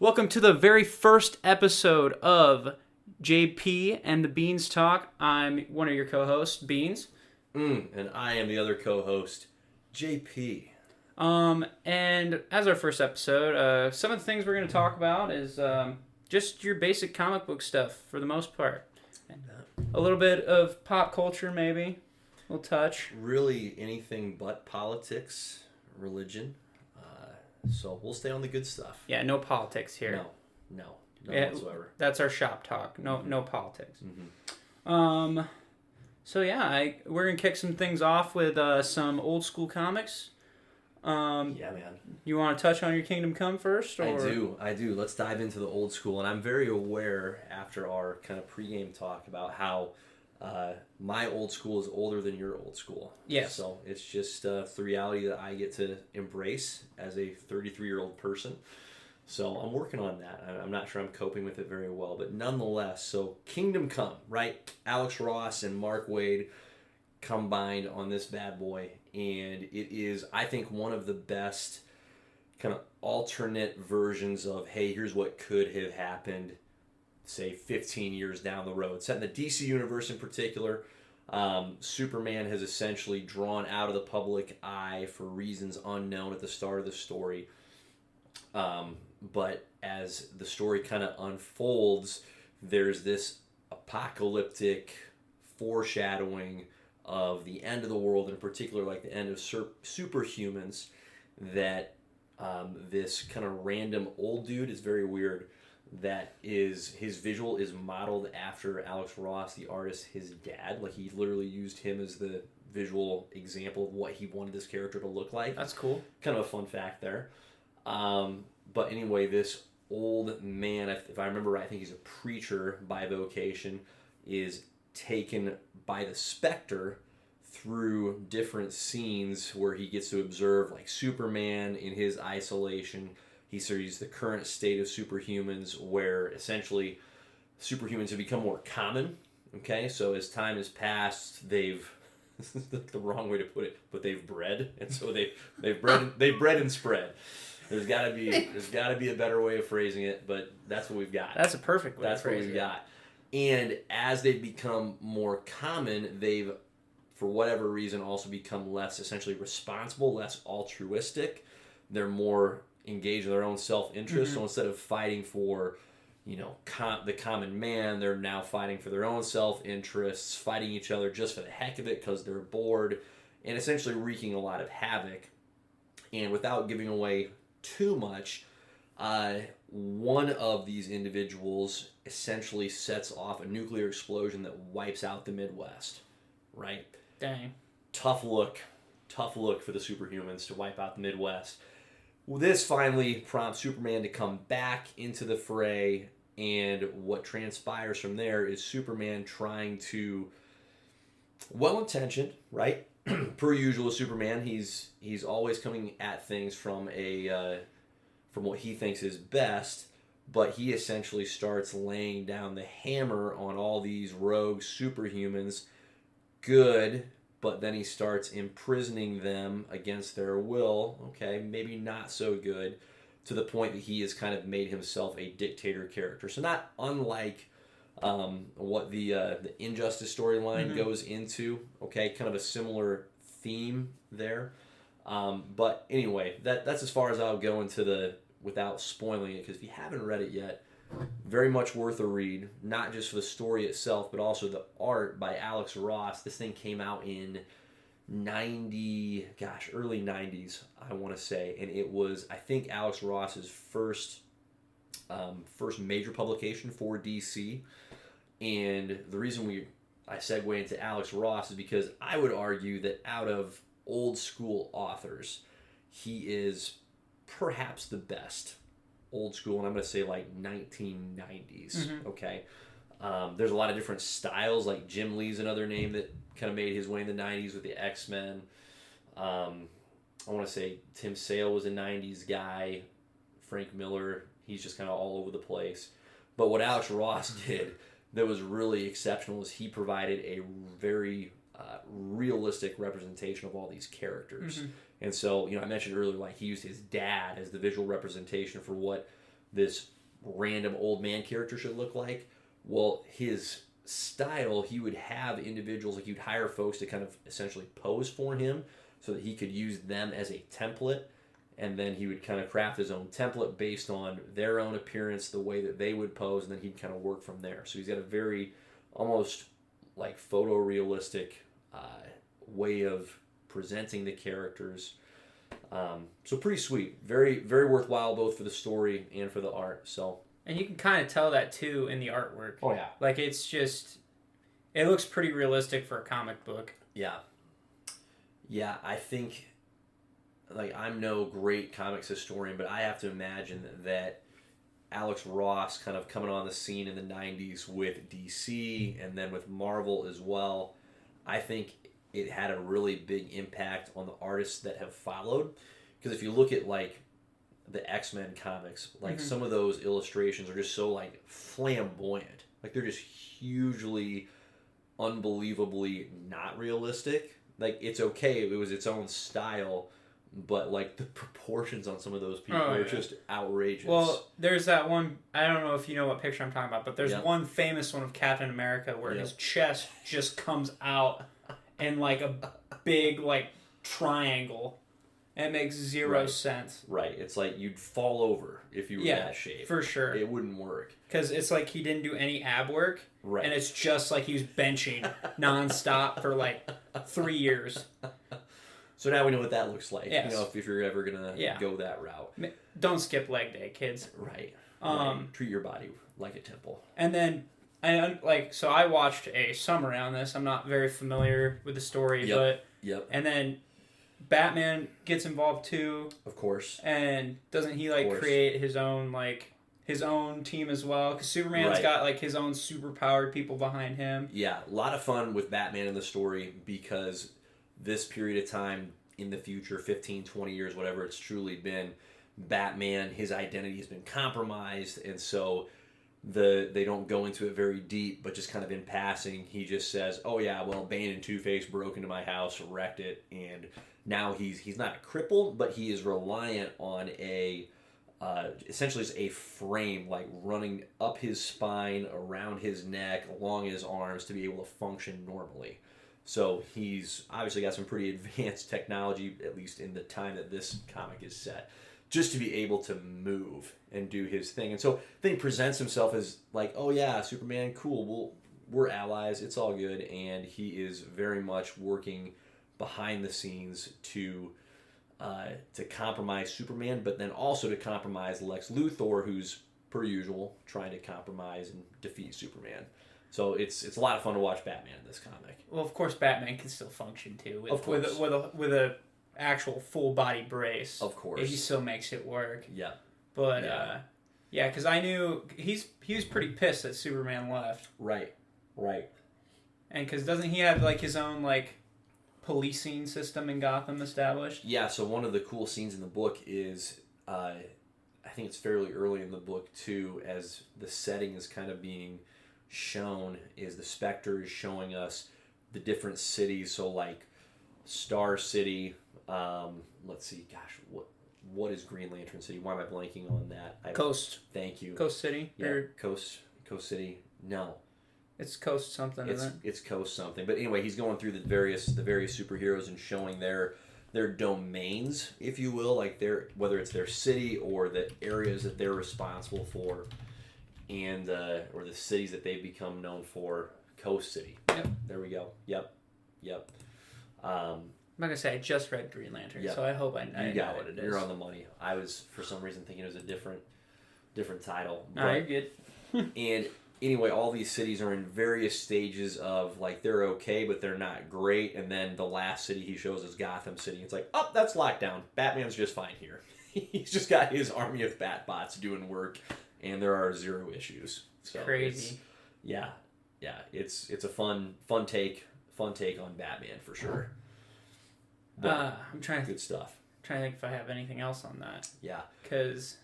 Welcome to the very first episode of JP and the Beans Talk. I'm one of your co-hosts, Beans. And I am the other co-host, JP. And as our first episode, some of the things we're going to talk about is just your basic comic book stuff for the most part. A little bit of pop culture, maybe. A little touch. Really anything but politics, religion. So we'll stay on the good stuff. Yeah, no politics here. No whatsoever. That's our shop talk. No politics. Mm-hmm. So yeah, we're gonna kick some things off with some old school comics. Yeah, man. You want to touch on your Kingdom Come first? Or? I do. Let's dive into the old school. And I'm very aware after our kind of pregame talk about how my old school is older than your old school. Yes. So it's just the reality that I get to embrace as a 33-year-old person. So I'm working on that. I'm not sure I'm coping with it very well, but nonetheless, so Kingdom Come, right? Alex Ross and Mark Waid combined on this bad boy, and it is, I think, one of the best kind of alternate versions of, hey, here's what could have happened, say 15 years down the road. Set in the DC universe in particular, Superman has essentially drawn out of the public eye for reasons unknown at the start of the story. But as the story kind of unfolds, there's this apocalyptic foreshadowing of the end of the world, in particular like the end of superhumans, that this kind of random old dude is very weird. That is, his visual is modeled after Alex Ross, the artist, his dad. Like, he literally used him as the visual example of what he wanted this character to look like. That's cool. Kind of a fun fact there. But anyway, this old man, if I remember right, I think he's a preacher by vocation, is taken by the Spectre through different scenes where he gets to observe, like, Superman in his isolation. He sees the current state of superhumans, where essentially superhumans have become more common. Okay, so as time has passed, they've this is the wrong way to put it, but they've bred, and so they've bred and spread. There's got to be a better way of phrasing it, but that's what we've got. That's a perfect way. That's what we've got. And as they've become more common, they've, for whatever reason, also become less essentially responsible, less altruistic. They're more engaged in their own self-interest. Mm-hmm. So instead of fighting for, the common man, they're now fighting for their own self-interests, fighting each other just for the heck of it because they're bored, and essentially wreaking a lot of havoc. And without giving away too much, one of these individuals essentially sets off a nuclear explosion that wipes out the Midwest, right? Dang. Tough look for the superhumans to wipe out the Midwest. Well, this finally prompts Superman to come back into the fray, and what transpires from there is Superman trying to, well-intentioned, right? Per usual with Superman, he's always coming at things from what he thinks is best, but he essentially starts laying down the hammer on all these rogue superhumans. Good. But then he starts imprisoning them against their will, okay, maybe not so good, to the point that he has kind of made himself a dictator character. So not unlike what the Injustice storyline goes into, okay, kind of a similar theme there. But anyway, that's as far as I'll go into without spoiling it, because if you haven't read it yet, very much worth a read, not just for the story itself, but also the art by Alex Ross. This thing came out in early 90s, I want to say, and it was, I think, Alex Ross's first major publication for DC. And the reason I segue into Alex Ross is because I would argue that out of old school authors, he is perhaps the best old school, and I'm going to say like 1990s, okay? There's a lot of different styles, like Jim Lee's another name that kind of made his way in the 90s with the X-Men. I want to say Tim Sale was a 90s guy. Frank Miller, he's just kind of all over the place. But what Alex Ross did that was really exceptional is he provided a very realistic representation of all these characters. And so, I mentioned earlier, like, he used his dad as the visual representation for what this random old man character should look like. Well, his style, he would have individuals, like, you'd hire folks to kind of essentially pose for him so that he could use them as a template, and then he would kind of craft his own template based on their own appearance, the way that they would pose, and then he'd kind of work from there. So he's got a very almost like photorealistic way of presenting the characters. So pretty sweet, very very worthwhile both for the story and for the art. So, and you can kind of tell that too in the artwork. Oh yeah, like it's just, it looks pretty realistic for a comic book. Yeah, I think, like, I'm no great comics historian, but I have to imagine that Alex Ross kind of coming on the scene in the 90s with DC and then with Marvel as well, I think it had a really big impact on the artists that have followed. Because if you look at, like, the X-Men comics, like, some of those illustrations are just so, like, flamboyant. Like, they're just hugely, unbelievably not realistic. Like, it's okay, it was its own style, but, like, the proportions on some of those people are just outrageous. Well, there's that one, I don't know if you know what picture I'm talking about, but there's one famous one of Captain America where his chest just comes out in, like, a big, like, triangle. And it makes zero sense. Right. It's like you'd fall over if you were that shape. For sure. It wouldn't work. Because it's like he didn't do any ab work. Right. And it's just like he was benching nonstop for like 3 years. So now we know what that looks like. Yes. You know, if you're ever going to go that route. Don't skip leg day, kids. Right. Right. Treat your body like a temple. And then, so I watched a summary on this. I'm not very familiar with the story, but... Yep. And then Batman gets involved too. Of course. And doesn't he, like, create his own, like... his own team as well, because Superman's got, like, his own super-powered people behind him. Yeah, a lot of fun with Batman in the story, because this period of time in the future, 15, 20 years, whatever it's truly been, Batman, his identity has been compromised, and so they don't go into it very deep, but just kind of in passing, he just says, oh yeah, well, Bane and Two-Face broke into my house, wrecked it, and now he's not a cripple, but he is reliant on essentially it's a frame, like, running up his spine, around his neck, along his arms to be able to function normally. So he's obviously got some pretty advanced technology, at least in the time that this comic is set, just to be able to move and do his thing. And so then he presents himself as like, oh yeah, Superman, cool, we're allies, it's all good. And he is very much working behind the scenes to compromise Superman, but then also to compromise Lex Luthor, who's, per usual, trying to compromise and defeat Superman. So it's a lot of fun to watch Batman in this comic. Well, of course, Batman can still function too with a actual full body brace. Of course, he still makes it work. Yeah, but because I knew he was pretty pissed that Superman left. Right. And because doesn't he have, like, his own, like, policing system in Gotham established? Yeah, so one of the cool scenes in the book is, I think it's fairly early in the book too, as the setting is kind of being shown, is the Spectre is showing us the different cities. So, like, Star City, let's see, gosh, what is Green Lantern City? Why am I blanking on that? Coast. Thank you. Coast City? Yeah, Coast City. No. It's Coast something, isn't it? It's Coast something. But anyway, he's going through the various superheroes and showing their domains, if you will, like whether it's their city or the areas that they're responsible for, and or the cities that they've become known for. Coast City. Yep. There we go. Yep. I'm not gonna say I just read Green Lantern, so I hope I know what it is. You're on the money. I was, for some reason, thinking it was a different title. No, you're good. And anyway, all these cities are in various stages of, like, they're okay, but they're not great. And then the last city he shows is Gotham City. It's like, oh, that's lockdown. Batman's just fine here. He's just got his army of Batbots doing work, and there are zero issues. So crazy. It's a fun take on Batman for sure. I'm trying. Good stuff. Trying to think if I have anything else on that. Yeah. Because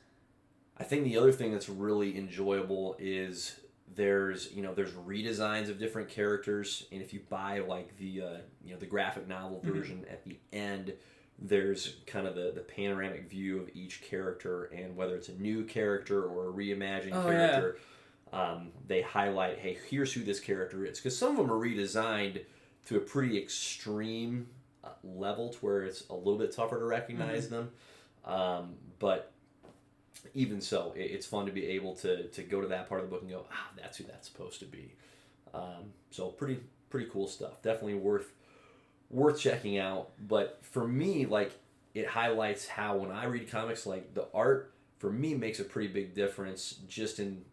I think the other thing that's really enjoyable is there's redesigns of different characters, and if you buy, like, the graphic novel version at the end, there's kind of the panoramic view of each character, and whether it's a new character or a reimagined character, they highlight, hey, here's who this character is. Because some of them are redesigned to a pretty extreme level to where it's a little bit tougher to recognize them. But even so, it's fun to be able to go to that part of the book and go, that's who that's supposed to be. So pretty cool stuff. Definitely worth checking out. But for me, like, it highlights how when I read comics, like, the art for me makes a pretty big difference, just in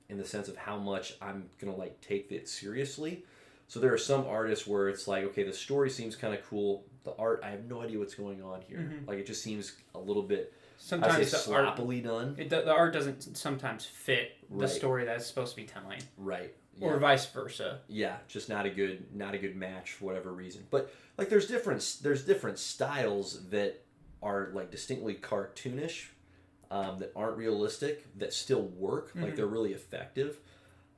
the sense of how much I'm gonna like take it seriously. So there are some artists where it's like, okay, the story seems kind of cool. The art, I have no idea what's going on here. Like, it just seems a little bit sometimes sloppily done. The art doesn't sometimes fit the story that it's supposed to be telling. Right. Yeah. Or vice versa. Yeah, just not a good match for whatever reason. But like, there's different styles that are like distinctly cartoonish, that aren't realistic, that still work. Like, they're really effective.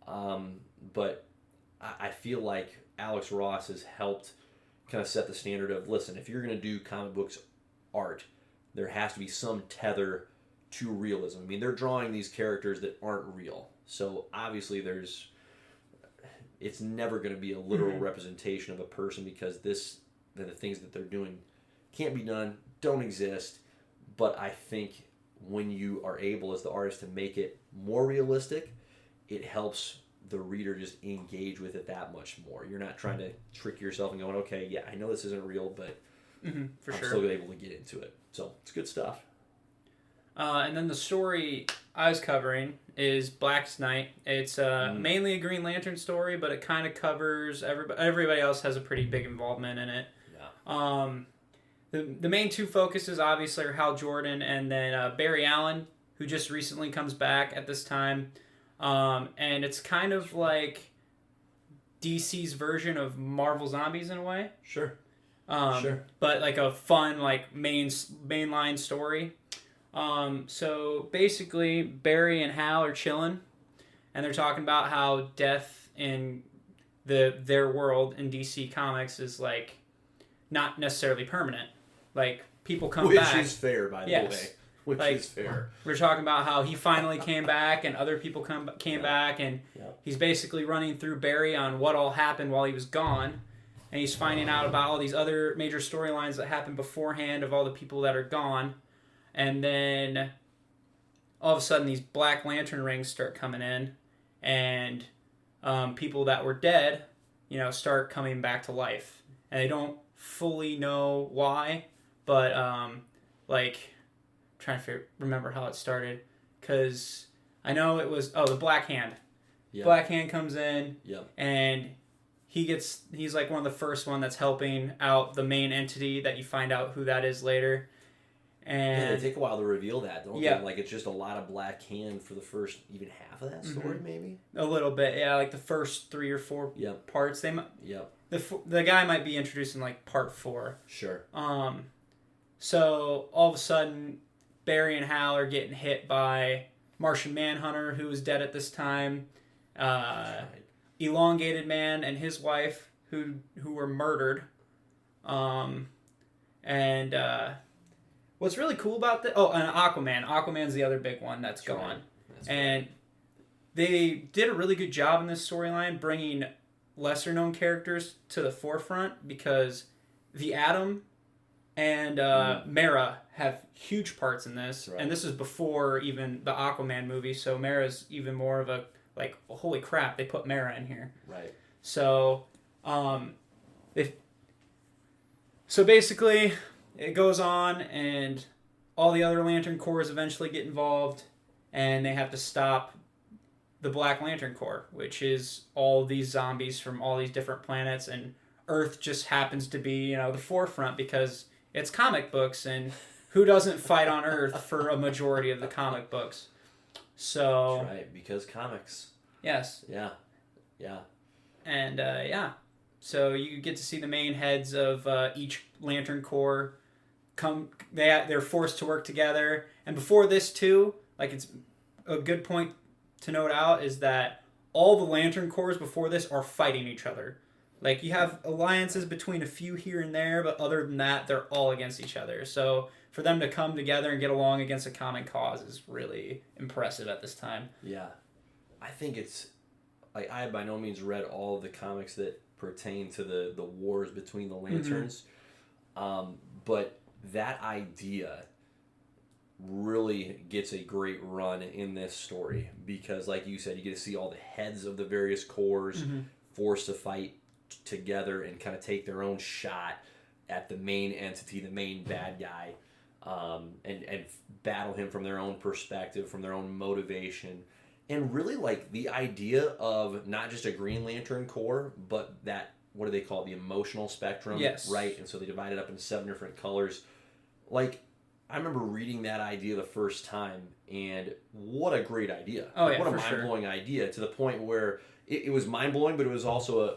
But I feel like Alex Ross has helped kind of set the standard of, listen, if you're going to do comic books art, there has to be some tether to realism. I mean, they're drawing these characters that aren't real. So obviously it's never going to be a literal representation of a person, because the things that they're doing can't be done, don't exist. But I think when you are able as the artist to make it more realistic, it helps the reader just engage with it that much more. You're not trying to trick yourself and going, okay, yeah, I know this isn't real, but I'm still able to get into it. So it's good stuff. And then the story I was covering is Blackest Night. It's mainly a Green Lantern story, but it kind of covers everybody else has a pretty big involvement in it. Yeah. The main two focuses obviously are Hal Jordan and then Barry Allen, who just recently comes back at this time. And it's kind of like DC's version of Marvel Zombies in a way. Sure. But like a fun, like mainline story. So basically, Barry and Hal are chilling, and they're talking about how death in their world in DC Comics is like not necessarily permanent. Like, people come back. Which is fair, by the way. Which is fair. We're talking about how he finally came back, and other people came back, and he's basically running through Barry on what all happened while he was gone, and he's finding out about all these other major storylines that happened beforehand of all the people that are gone. And then all of a sudden these Black Lantern rings start coming in, and people that were dead, start coming back to life. And they don't fully know why, but trying to remember how it started, because I know it was the Black Hand. Yep. Black Hand comes in, and he's like one of the first one that's helping out the main entity that you find out who that is later. And they take a while to reveal that, don't they? Like, it's just a lot of Black Hand for the first even half of that story, maybe? A little bit, yeah. Like the first 3 or 4 parts. The guy might be introduced in like part 4. Sure. So all of a sudden, Barry and Hal are getting hit by Martian Manhunter, who was dead at this time. Elongated Man and his wife, who were murdered. What's really cool about and Aquaman. Aquaman's the other big one that's gone. And they did a really good job in this storyline bringing lesser-known characters to the forefront, because the Atom and Mera have huge parts in this. Right. And this is before even the Aquaman movie, so Mera's even more of a, like, holy crap, they put Mera in here. Right. So, so basically, it goes on, and all the other Lantern Corps eventually get involved, and they have to stop the Black Lantern Corps, which is all these zombies from all these different planets, and Earth just happens to be, the forefront, because it's comic books, and who doesn't fight on Earth for a majority of the comic books? So that's right, because comics. Yes. Yeah. And so you get to see the main heads of each Lantern Corps they're forced to work together. And before this too, like, it's a good point to note out is that all the Lantern Corps before this are fighting each other. Like, you have alliances between a few here and there, but other than that, they're all against each other. So for them to come together and get along against a common cause is really impressive at this time. Yeah. I think it's... Like, I have by no means read all of the comics that pertain to the wars between the Lanterns. But that idea really gets a great run in this story. Because, like you said, you get to see all the heads of the various corps forced to fight together and kind of take their own shot at the main entity, the main bad guy, and battle him from their own perspective, from their own motivation. And really, like, the idea of not just a Green Lantern Corps, but that, what do they call it, the emotional spectrum? Yes. Right? And so they divide it up into 7 different colors. Like, I remember reading that idea the first time, and what a great idea. Oh, like, yeah, what a for sure. mind-blowing idea, to the point where it was mind-blowing, but it was also a,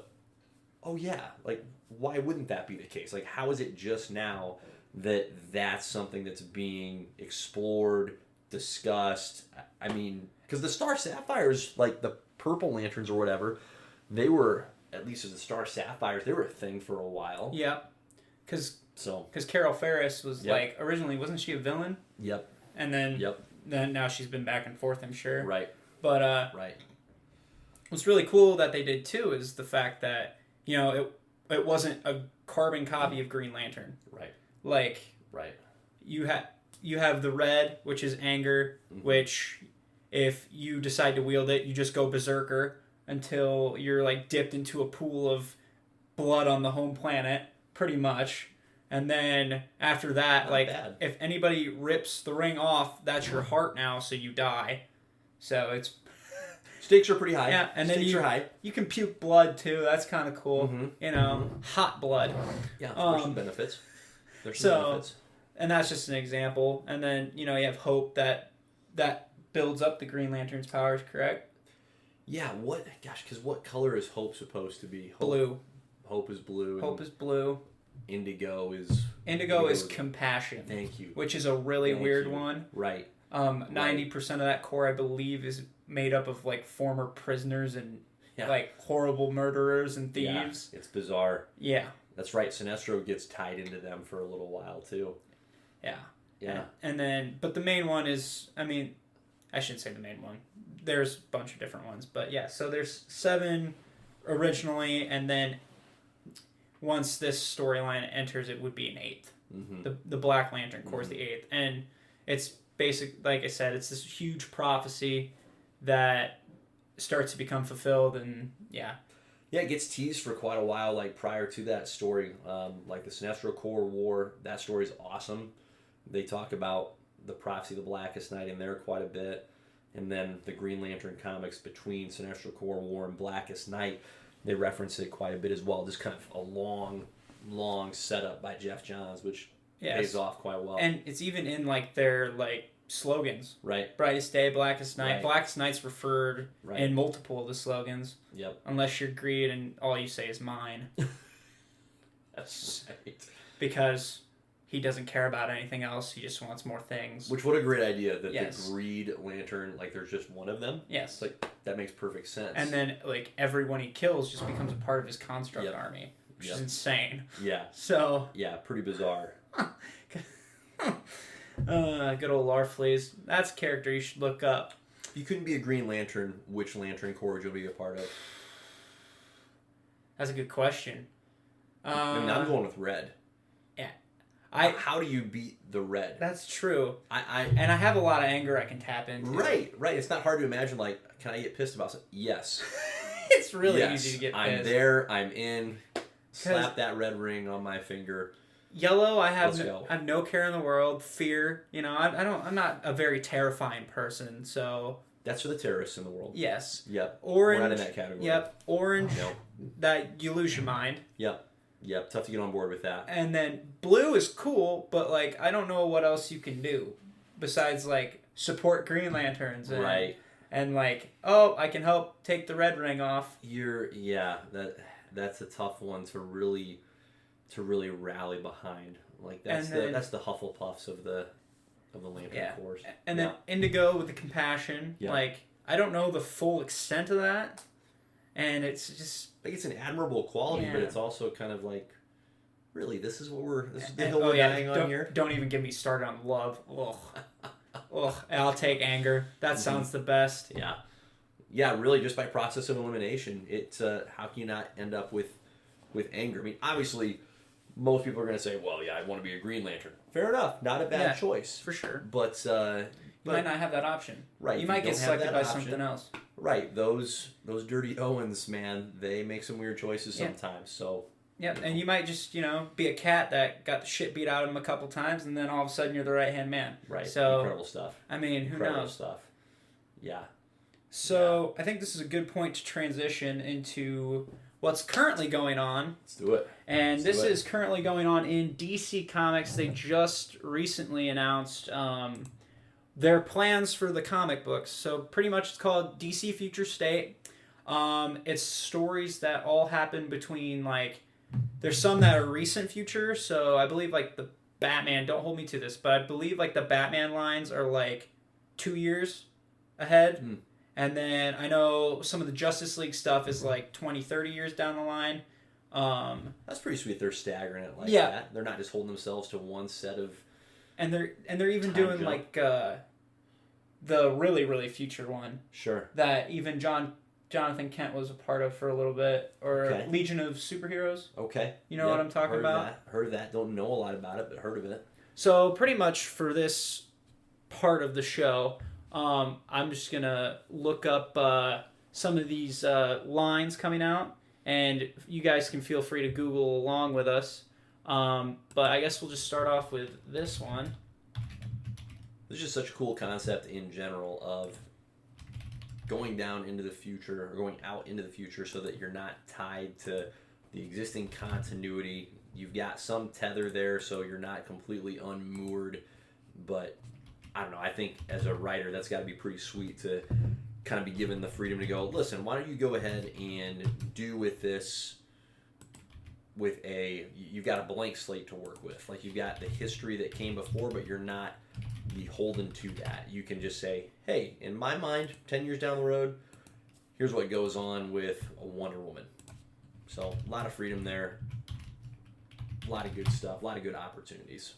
oh yeah, like, why wouldn't that be the case? Like, how is it just now that that's something that's being explored, discussed? I mean, because the Star Sapphires, like the Purple Lanterns or whatever, they were, at least as the Star Sapphires, they were a thing for a while. Yeah. Because So. Carol Ferris was, Yep. like, originally, wasn't she a villain? Yep. And then, Yep. then now she's been back and forth, I'm sure. Right. But Right. what's really cool that they did, too, is the fact that, you know, it wasn't a carbon copy of Green Lantern. Right. Like, Right. you have the red, which is anger, which if you decide to wield it, you just go berserker until you're like dipped into a pool of blood on the home planet, pretty much. And then after that, Not like, bad. if anybody rips the ring off, that's your heart now, so you die. So it's... Stakes are pretty high. Yeah, and then Stakes are high. you can puke blood, too. That's kind of cool. You know, hot blood. Yeah, there's some benefits. There's some So, benefits. and that's just an example. And then, you know, you have Hope that builds up the Green Lantern's powers, correct? Yeah, what? Gosh, because what color is Hope supposed to be? Hope, Blue. Hope is blue. Hope is blue. Indigo is... Indigo is compassion. Thank you. Which is a really Thank weird you. one. Right. 90% of that core, I believe, is made up of, like, former prisoners and, Yeah. like, horrible murderers and Yeah, thieves. it's bizarre. Yeah. That's right. Sinestro gets tied into them for a little while, too. Yeah. Yeah. And then, but the main one is, I mean, I shouldn't say the main one. There's a bunch of different ones. But yeah, so there's 7 originally, and then once this storyline enters, it would be an 8th. The Black Lantern Corps is the 8th. And it's basic, like I said, it's this huge prophecy that starts to become fulfilled, and yeah. Yeah, it gets teased for quite a while, like, prior to that story. Like, the Sinestro Corps War, that story is awesome. They talk about the prophecy of the Blackest Night in there quite a bit. And then the Green Lantern comics between Sinestro Corps War and Blackest Night, they reference it quite a bit as well. Just kind of a long setup by Jeff Johns, which pays off quite well. And it's even in, like, their, like, slogans. Right. Brightest Day, Blackest Night. Right. Blackest Night's referred in multiple of the slogans. Yep. Unless you're greed and all you say is mine. That's right. Because he doesn't care about anything else. He just wants more things. Which, what a great idea that Yes. the Greed Lantern, like, there's just one of them. Yes. It's like, that makes perfect sense. And then, like, everyone he kills just becomes a part of his construct army. Which is insane. Yeah. So... Yeah, pretty bizarre. good old Larfleeze. That's a character you should look up. If you couldn't be a Green Lantern, which Lantern Corps would you be a part of? That's a good question. I mean, I'm going with red. Yeah. How do you beat the red? That's true. I And I have a lot of anger I can tap into. Right. It's not hard to imagine, like, can I get pissed about something? Yes. It's really Yes. easy to get pissed. I'm there, I'm in. Slap that red ring on my finger. Yellow, I have no care in the world. Fear, you know, I'm not a very terrifying person, so... That's for the terrorists in the world. Yes. Yep. Orange. We're not in that category. Yep. Orange. Nope. That you lose your mind. Yep. Tough to get on board with that. And then blue is cool, but, like, I don't know what else you can do besides, like, support Green Lanterns. And, Right. And, like, oh, I can help take the red ring off. That's a tough one to really rally behind. Like, that's the Hufflepuffs of the Lantern Corps. And then Indigo with the compassion. Yeah. Like, I don't know the full extent of that. And it's just... Like, it's an admirable quality, Yeah. but it's also kind of like, really, this is the hill we're dying on here? Don't even get me started on love. Ugh. Ugh. I'll take anger. That sounds the best. Yeah. Yeah, really, just by process of elimination, it's how can you not end up with anger? I mean, obviously, most people are going to say, well, yeah, I want to be a Green Lantern. Fair enough. Not a bad choice. For sure. But you might not have that option. Right. You might get selected by something else. Right. Those dirty Owens, man, they make some weird choices sometimes. So. Yep, and you might just, be a cat that got the shit beat out of him a couple times, and then all of a sudden you're the right-hand man. Right. So, incredible stuff. I mean, who incredible knows? Stuff. Yeah. So, I think this is a good point to transition into what's currently going on. Let's do it. And this is currently going on in DC Comics. They just recently announced their plans for the comic books. So, pretty much it's called DC Future State. It's stories that all happen between, there's some that are recent future, so I believe the Batman, don't hold me to this, but I believe the Batman lines are 2 years ahead. And then I know some of the Justice League stuff is 20, 30 years down the line. That's pretty sweet. They're staggering it that. They're not just holding themselves to one set of. And they're even doing the really, really future one. Sure. That even Jonathan Kent was a part of for a little bit, or Legion of Superheroes. Okay. You know what I'm talking about? Heard of that. Don't know a lot about it, but heard of it. So pretty much for this part of the show, I'm just going to look up some of these lines coming out, and you guys can feel free to Google along with us. But I guess we'll just start off with this one. This is just such a cool concept in general of going down into the future or going out into the future so that you're not tied to the existing continuity. You've got some tether there so you're not completely unmoored. But I don't know, I think as a writer that's got to be pretty sweet to kind of be given the freedom to go, listen, why don't you go ahead and do with this you've got a blank slate to work with. You've got the history that came before, but you're not beholden to that. You can just say, hey, in my mind, 10 years down the road, here's what goes on with a Wonder Woman. So a lot of freedom there, a lot of good stuff, a lot of good opportunities.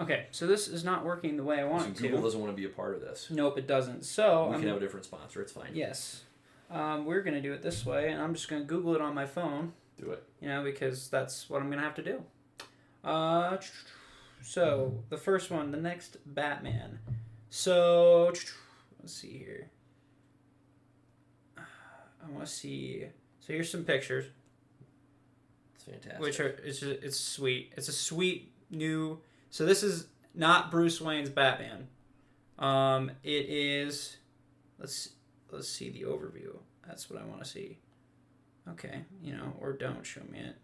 Okay, so this is not working the way I want it to. Google doesn't want to be a part of this. Nope, it doesn't. So we can have a different sponsor. It's fine. Yes. We're going to do it this way, and I'm just going to Google it on my phone. Do it. Because that's what I'm going to have to do. So, the first one, the next Batman. So, let's see here. I want to see. So, here's some pictures. It's fantastic. Which are, it's sweet. It's a sweet new. So, this is not Bruce Wayne's Batman. It is. Let's see the overview. That's what I want to see. Okay, or don't show me it.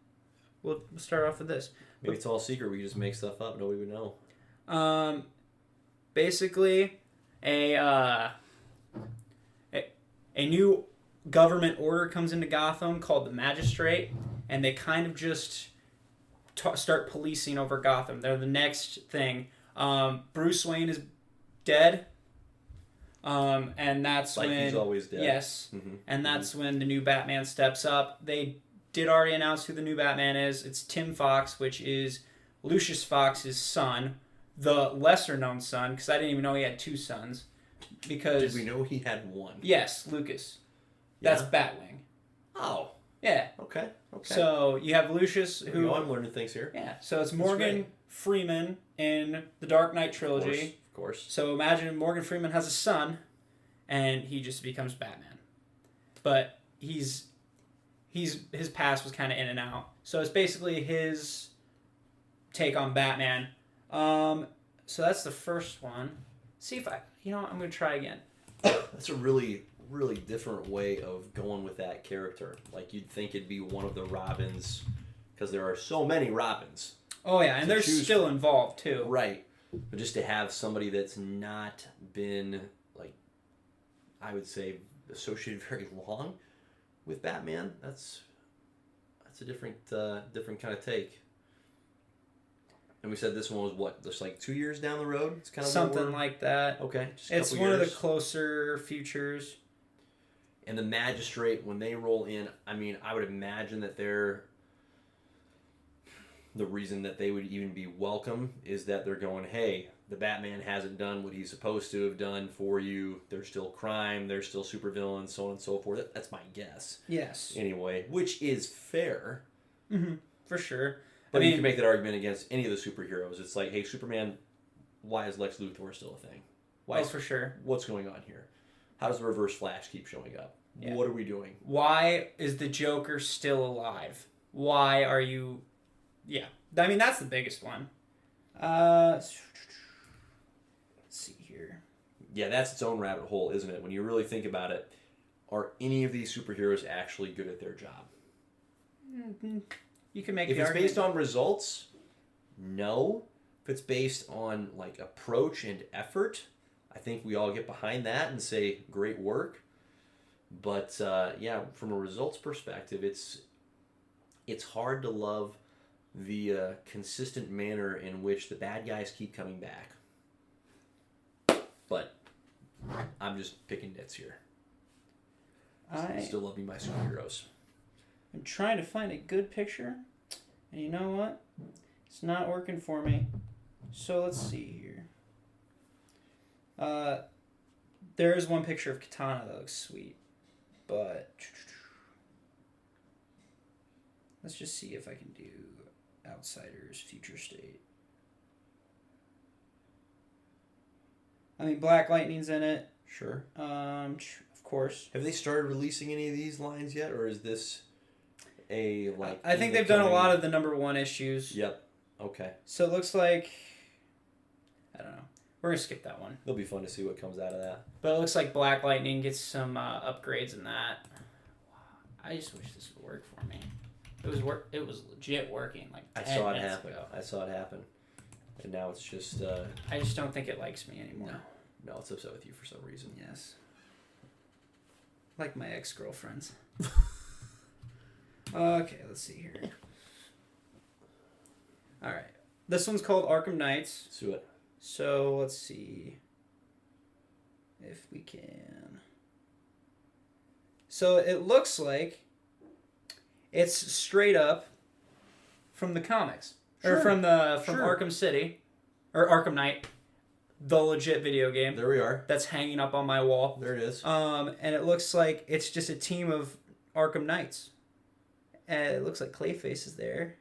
We'll start off with this. Maybe it's all secret. We just make stuff up. Nobody would know. Basically, a new government order comes into Gotham called the Magistrate, and they kind of just start policing over Gotham. They're the next thing. Bruce Wayne is dead. And that's when he's always dead. Yes, and that's when the new Batman steps up. They did already announce who the new Batman is. It's Tim Fox, which is Lucius Fox's son, the lesser-known son, because I didn't even know he had two sons. Because did we know he had one? Yes, Lucas. That's Batwing. Oh. Yeah. Okay. So you have Lucius, who I'm learning things here. Yeah. So it's Morgan Freeman in the Dark Knight trilogy. Of course. So imagine Morgan Freeman has a son, and he just becomes Batman. But his past was kind of in and out. So it's basically his take on Batman. So that's the first one. See if I'm going to try again. That's a really, really different way of going with that character. You'd think it'd be one of the Robins, because there are so many Robins. Oh, yeah, and they're still involved, too. Right. But just to have somebody that's not been, I would say, associated very long with Batman, that's a different kind of take. And we said this one was what, just 2 years down the road? It's kind of something like that. Okay, It's one of the closer futures. And the magistrate, when they roll in, I mean, I would imagine that the reason that they would even be welcome is that they're going, hey, the Batman hasn't done what he's supposed to have done for you. There's still crime. There's still supervillains, so on and so forth. That's my guess. Yes. Anyway, which is fair. Mm-hmm. For sure. But you can make that argument against any of the superheroes. It's like, hey, Superman, why is Lex Luthor still a thing? For sure. What's going on here? How does the Reverse Flash keep showing up? Yeah. What are we doing? Why is the Joker still alive? Why are you... Yeah. I mean, that's the biggest one. Let's see here. Yeah, that's its own rabbit hole, isn't it? When you really think about it, are any of these superheroes actually good at their job? Mm-hmm. You can make if the it's argument. based on results, no. If it's based on like approach and effort, I think we all get behind that and say great work. But yeah, from a results perspective, it's hard to love the consistent manner in which the bad guys keep coming back. But I'm just picking nits here. I still love me my superheroes. I'm trying to find a good picture, and you know what? It's not working for me. So let's see here. There is one picture of Katana that looks sweet, but let's just see if I can do Outsiders Future State. I mean, Black Lightning's in it. Sure. Of course. Have they started releasing any of these lines yet, or is this a like? I think they've done a lot of the #1 issues. Yep. Okay. So it looks like, I don't know. We're gonna skip that one. It'll be fun to see what comes out of that. But it looks like Black Lightning gets some upgrades in that. I just wish this would work for me. It was legit working. Like I saw it happen. And now it's just. I just don't think it likes me anymore. No, it's upset with you for some reason. Yes. Like my ex-girlfriends. Okay, let's see here. All right, this one's called Arkham Knights. Let's do it. So let's see if we can. So it looks like it's straight up from the comics, or from Arkham City, or Arkham Knight, the legit video game. There we are. That's hanging up on my wall. There it is. And it looks like it's just a team of Arkham Knights. And it looks like Clayface is there.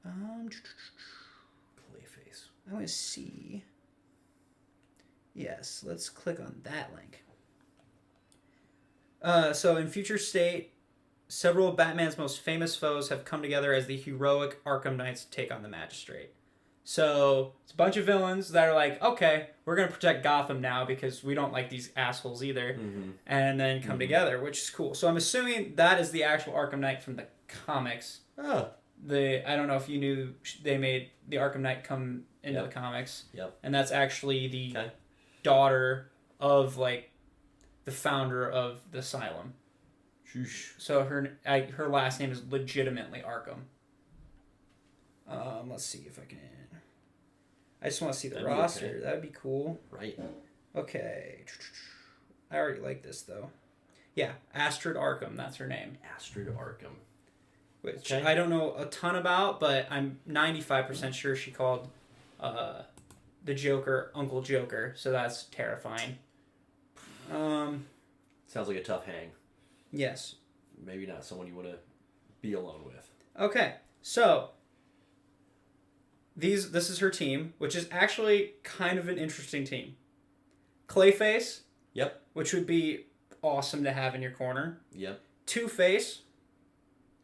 Clayface. I want to see. Yes, let's click on that link. So in Future State, several of Batman's most famous foes have come together as the heroic Arkham Knights take on the Magistrate. So it's a bunch of villains that are like, okay, we're going to protect Gotham now because we don't like these assholes either. Mm-hmm. And then come together, which is cool. So I'm assuming that is the actual Arkham Knight from the comics. Oh. I don't know if you knew they made the Arkham Knight come into the comics. Yep. And that's actually the daughter of like the founder of the asylum. Sheesh. So her last name is legitimately Arkham. Let's see if I can. I just want to see the roster. Okay. That would be cool. Right. Okay. I already like this though. Yeah, Astrid Arkham. That's her name. Astrid Arkham. Which I don't know a ton about, but I'm 95% sure she called the Joker Uncle Joker. So that's terrifying. Sounds like a tough hang. Yes. Maybe not someone you want to be alone with. Okay, so this is her team, which is actually kind of an interesting team. Clayface. Yep. Which would be awesome to have in your corner. Yep. Two-Face.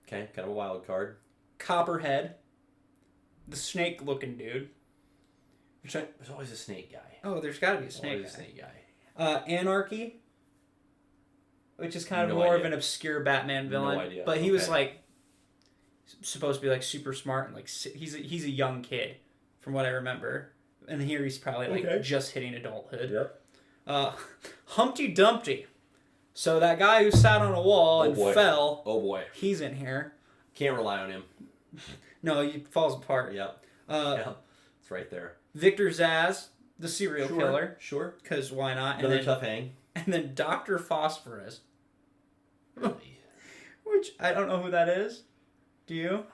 Okay, kind of a wild card. Copperhead. The snake-looking dude. There's always a snake guy. Oh, there's got to be a snake guy. Anarchy. Which is kind of more of an obscure Batman villain. No idea. But he was like supposed to be like super smart and like he's a young kid from what I remember. And here he's probably like just hitting adulthood. Yep. Humpty Dumpty. So that guy who sat on a wall and fell. Oh boy. He's in here. Can't rely on him. No, he falls apart. Yep. It's right there. Victor Zsasz, the serial killer. Sure. Because why not? Another tough hang. And then Dr. Phosphorus. Really? Which I don't know who that is. Do you?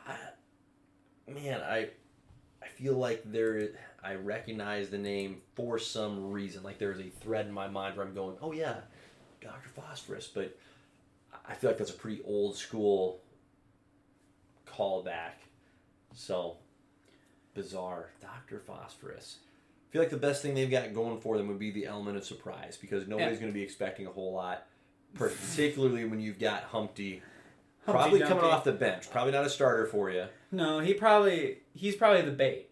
I feel like I recognize the name for some reason. Like there's a thread in my mind where I'm going, oh yeah, Dr. Phosphorus. But I feel like that's a pretty old school callback. So bizarre. Dr. Phosphorus. I feel like the best thing they've got going for them would be the element of surprise because nobody's going to be expecting a whole lot, particularly when you've got Humpty probably coming off the bench. Probably not a starter for you. No, he's probably the bait.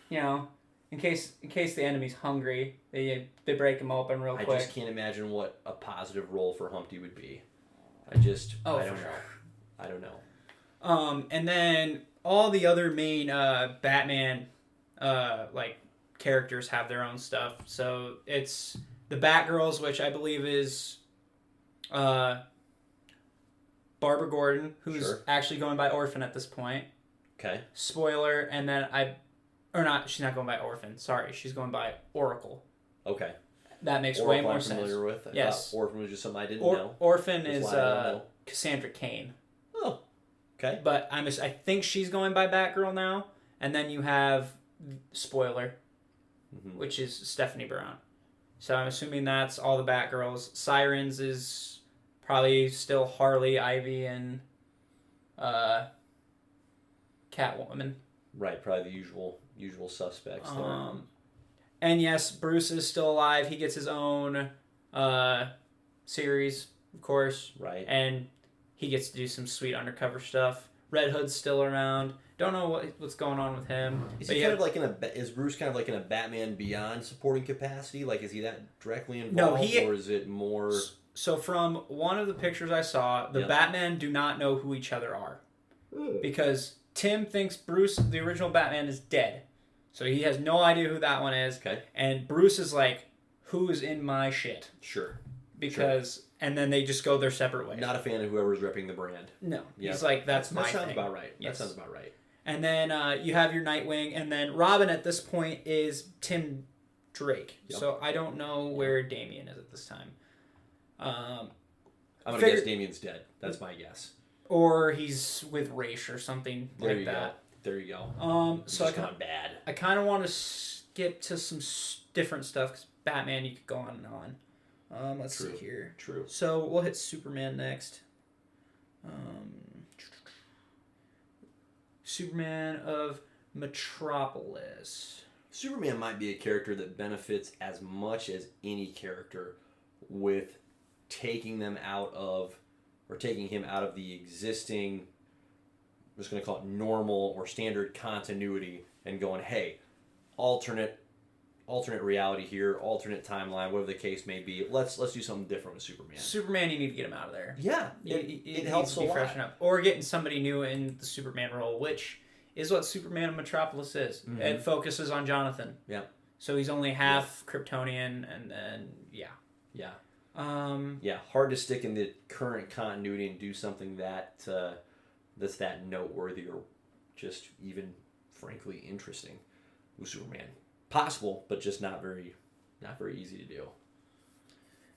You know, in case the enemy's hungry, they break him open real quick. I just can't imagine what a positive role for Humpty would be. I don't know. I don't know. And then all the other main Batman characters have their own stuff. So it's the Batgirls, which I believe is Barbara Gordon, who's actually going by Orphan at this point. Okay. Spoiler, and then she's not going by Orphan. Sorry, she's going by Oracle. Okay. That makes Oracle way more I'm sense. familiar with. I yes. thought Orphan was just something I didn't know. Orphan is Cassandra Cain. Oh. Okay. But I think she's going by Batgirl now. And then you have Spoiler, which is Stephanie Brown. So I'm assuming that's all the Batgirls. Sirens is probably still Harley, Ivy, and Catwoman. Right, probably the usual suspects there. And yes, Bruce is still alive. He gets his own series, of course. Right. And he gets to do some sweet undercover stuff. Red Hood's still around. Don't know what's going on with him. Is Bruce kind of like in a Batman Beyond supporting capacity? Like, is he that directly involved, or is it more? So from one of the pictures I saw, the Batman do not know who each other are, because Tim thinks Bruce, the original Batman, is dead, so he has no idea who that one is. Okay. And Bruce is like, "Who's in my shit?" Sure. And then they just go their separate ways. Not a fan of whoever's repping the brand. No, he's like, "That's my thing." That sounds about right. Yes. That sounds about right. And then you have your Nightwing, and then Robin at this point is Tim Drake. Yep. So I don't know where Damian is at this time. I'm going to guess Damian's dead. That's my guess. Or he's with Ra's or something like that. There you go. So it's gone bad. I kind of want to skip to some different stuff, because Batman, you could go on and on. Let's see here. True. So we'll hit Superman next. Superman of Metropolis. Superman might be a character that benefits as much as any character with taking him out of the existing, I'm just going to call it normal or standard continuity, and going, hey, alternate reality here, alternate timeline, whatever the case may be. Let's do something different with Superman. Superman, you need to get him out of there. Yeah, it helps a lot. Freshen up, or getting somebody new in the Superman role, which is what Superman of Metropolis is. Mm-hmm. It focuses on Jonathan. Yeah. So he's only half Kryptonian, and then hard to stick in the current continuity and do something that's that noteworthy or just even frankly interesting with Superman. Possible, but just not very easy to do.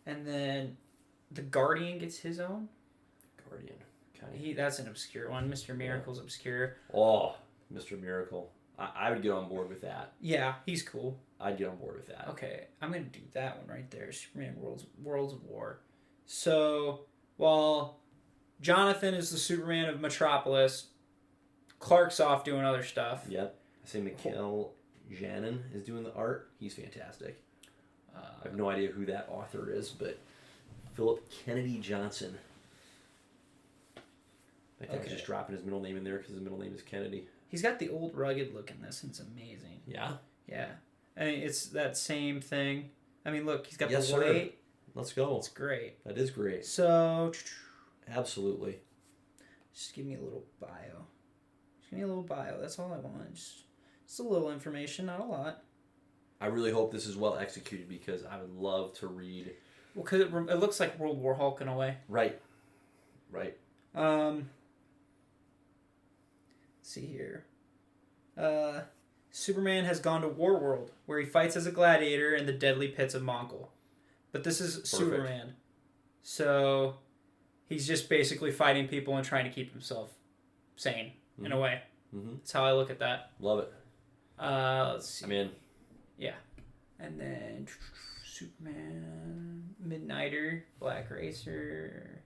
And then the Guardian gets his own. Guardian, okay. That's an obscure one. Mr. Miracle's obscure. Oh, Mr. Miracle. I would get on board with that. Yeah, he's cool. I'd get on board with that. Okay, I'm gonna do that one right there. Superman Worlds of War. So while Jonathan is the Superman of Metropolis, Clark's off doing other stuff. Yep. I say Mikhail Janin is doing the art. He's fantastic. I have no idea who that author is, but Philip Kennedy Johnson. I think he's just dropping his middle name in there because his middle name is Kennedy. He's got the old rugged look in this, and it's amazing. Yeah? Yeah. I mean, it's that same thing. I mean, look, he's got the white. Sir. Let's go. It's great. That is great. So... Absolutely. Just give me a little bio. Just give me a little bio. That's all I want. Just a little information, not a lot. I really hope this is well executed because I would love to read. Well, because it looks like World War Hulk in a way. Right. Let's see here. Superman has gone to Warworld, where he fights as a gladiator in the deadly pits of Mongol. But this is Superman. So, he's just basically fighting people and trying to keep himself sane in a way. Mm-hmm. That's how I look at that. Love it. Let's see. I'm in. Yeah. And then Superman, Midnighter, Black Racer.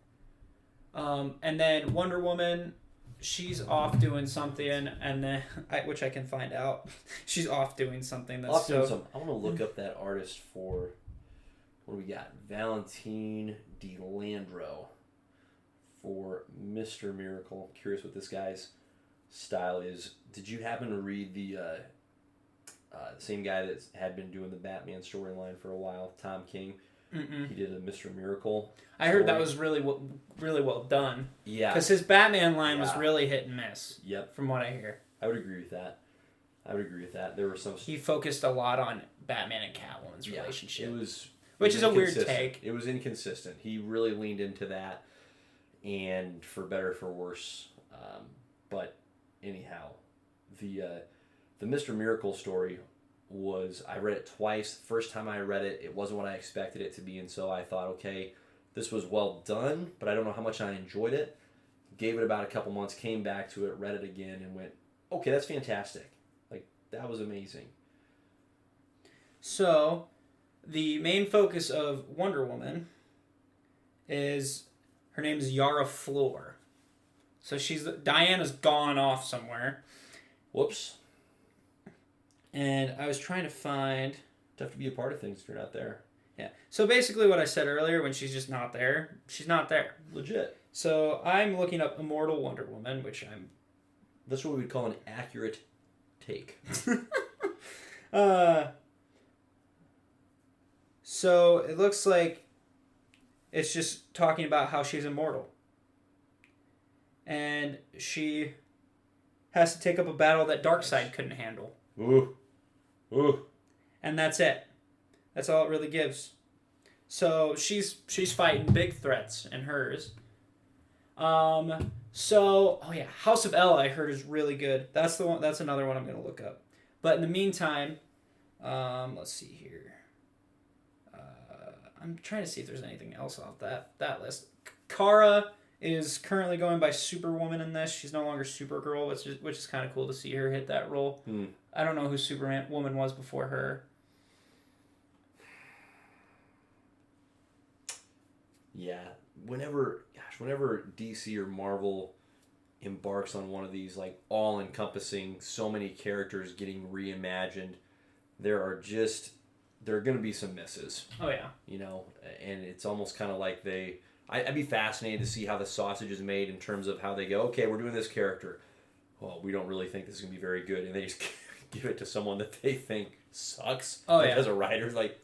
And then Wonder Woman, she's off doing something, and then which I can find out. She's off doing something that's I want to look up that artist for, what do we got? Valentine DeLandro for Mr. Miracle. Curious what this guy's style is. Did you happen to read the same guy that had been doing the Batman storyline for a while, Tom King? Mm-mm. He did a Mr. Miracle story. I heard that was really well done. Yeah. Because his Batman line was really hit and miss. Yep. From what I hear. I would agree with that. There were some... He focused a lot on Batman and Catwoman's relationship. Which is a weird take. It was inconsistent. He really leaned into that, and for better or for worse. But anyhow, the Mr. Miracle story was, I read it twice. The first time I read it, it wasn't what I expected it to be, and so I thought, okay, this was well done, but I don't know how much I enjoyed it. Gave it about a couple months, came back to it, read it again, and went, okay, that's fantastic. Like, that was amazing. So, the main focus of Wonder Woman is, her name is Yara Flor. So Diana's gone off somewhere. Whoops. And I was trying to find... Tough to be a part of things if you're not there. Yeah. So basically what I said earlier, when she's just not there, she's not there. Legit. So I'm looking up Immortal Wonder Woman, which I'm... That's what we would call an accurate take. So it looks like it's just talking about how she's immortal. And she has to take up a battle that Darkseid couldn't handle. Ooh. And that's it. That's all it really gives. So she's fighting big threats in hers. House of L I heard is really good. That's the one. That's another one I'm gonna look up. But in the meantime, let's see here. I'm trying to see if there's anything else off that list. Kara is currently going by Superwoman in this. She's no longer Supergirl, which is kind of cool to see her hit that role. I don't know who Superwoman was before her. Yeah, whenever DC or Marvel embarks on one of these like all-encompassing, so many characters getting reimagined, there are going to be some misses. Oh yeah. You know, and it's almost kind of like I'd be fascinated to see how the sausage is made in terms of how they go, okay, we're doing this character. Well, we don't really think this is going to be very good, and they just give it to someone that they think sucks. Oh like, yeah. As a writer, like,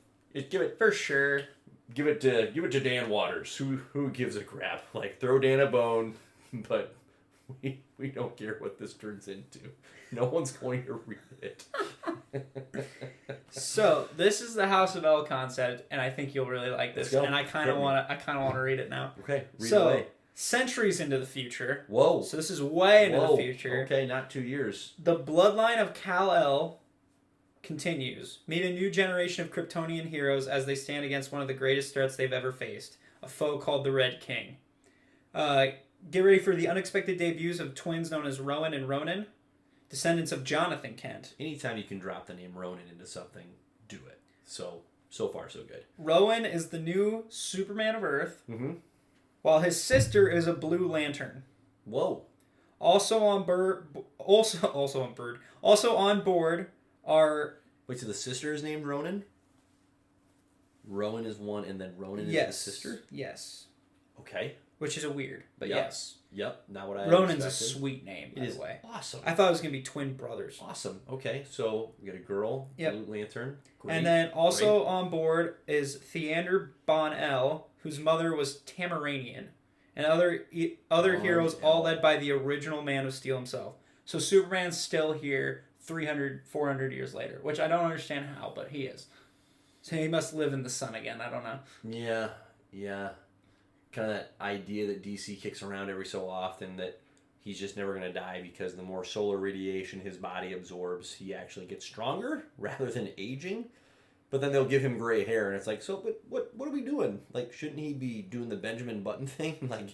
give it for sure. Give it to Dan Waters. Who gives a crap? Like, throw Dan a bone, but we don't care what this turns into. No one's going to read it. So this is the House of L concept, and I think you'll really like this. And I kind of want to read it now. Okay, read away. Centuries into the future. Whoa. So this is way into the future. Okay, not 2 years. The bloodline of Kal-El continues. Meet a new generation of Kryptonian heroes as they stand against one of the greatest threats they've ever faced, a foe called the Red King. Get ready for the unexpected debuts of twins known as Rowan and Ronan, descendants of Jonathan Kent. Anytime you can drop the name Ronan into something, do it. So far, so good. Rowan is the new Superman of Earth, while his sister is a Blue Lantern. Whoa. Also on board are... Wait, so the sister is named Ronan? Rowan is one, and then Ronan is the sister? Yes. Okay. Which is a weird, but yes. Yep, not what I Ronan's expected. a sweet name, by the way. Awesome. I thought it was going to be twin brothers. Awesome. Okay, so we got a girl, Blue Lantern. Great. And then also on board is Theander Bon-El, whose mother was Tamaranian, and other heroes, all led by the original Man of Steel himself. So Superman's still here 300, 400 years later, which I don't understand how, but he is. So he must live in the sun again. I don't know. Yeah. Kind of that idea that DC kicks around every so often that he's just never going to die because the more solar radiation his body absorbs, he actually gets stronger rather than aging. But then they'll give him gray hair, and it's like, so what are we doing? Like, shouldn't he be doing the Benjamin Button thing, not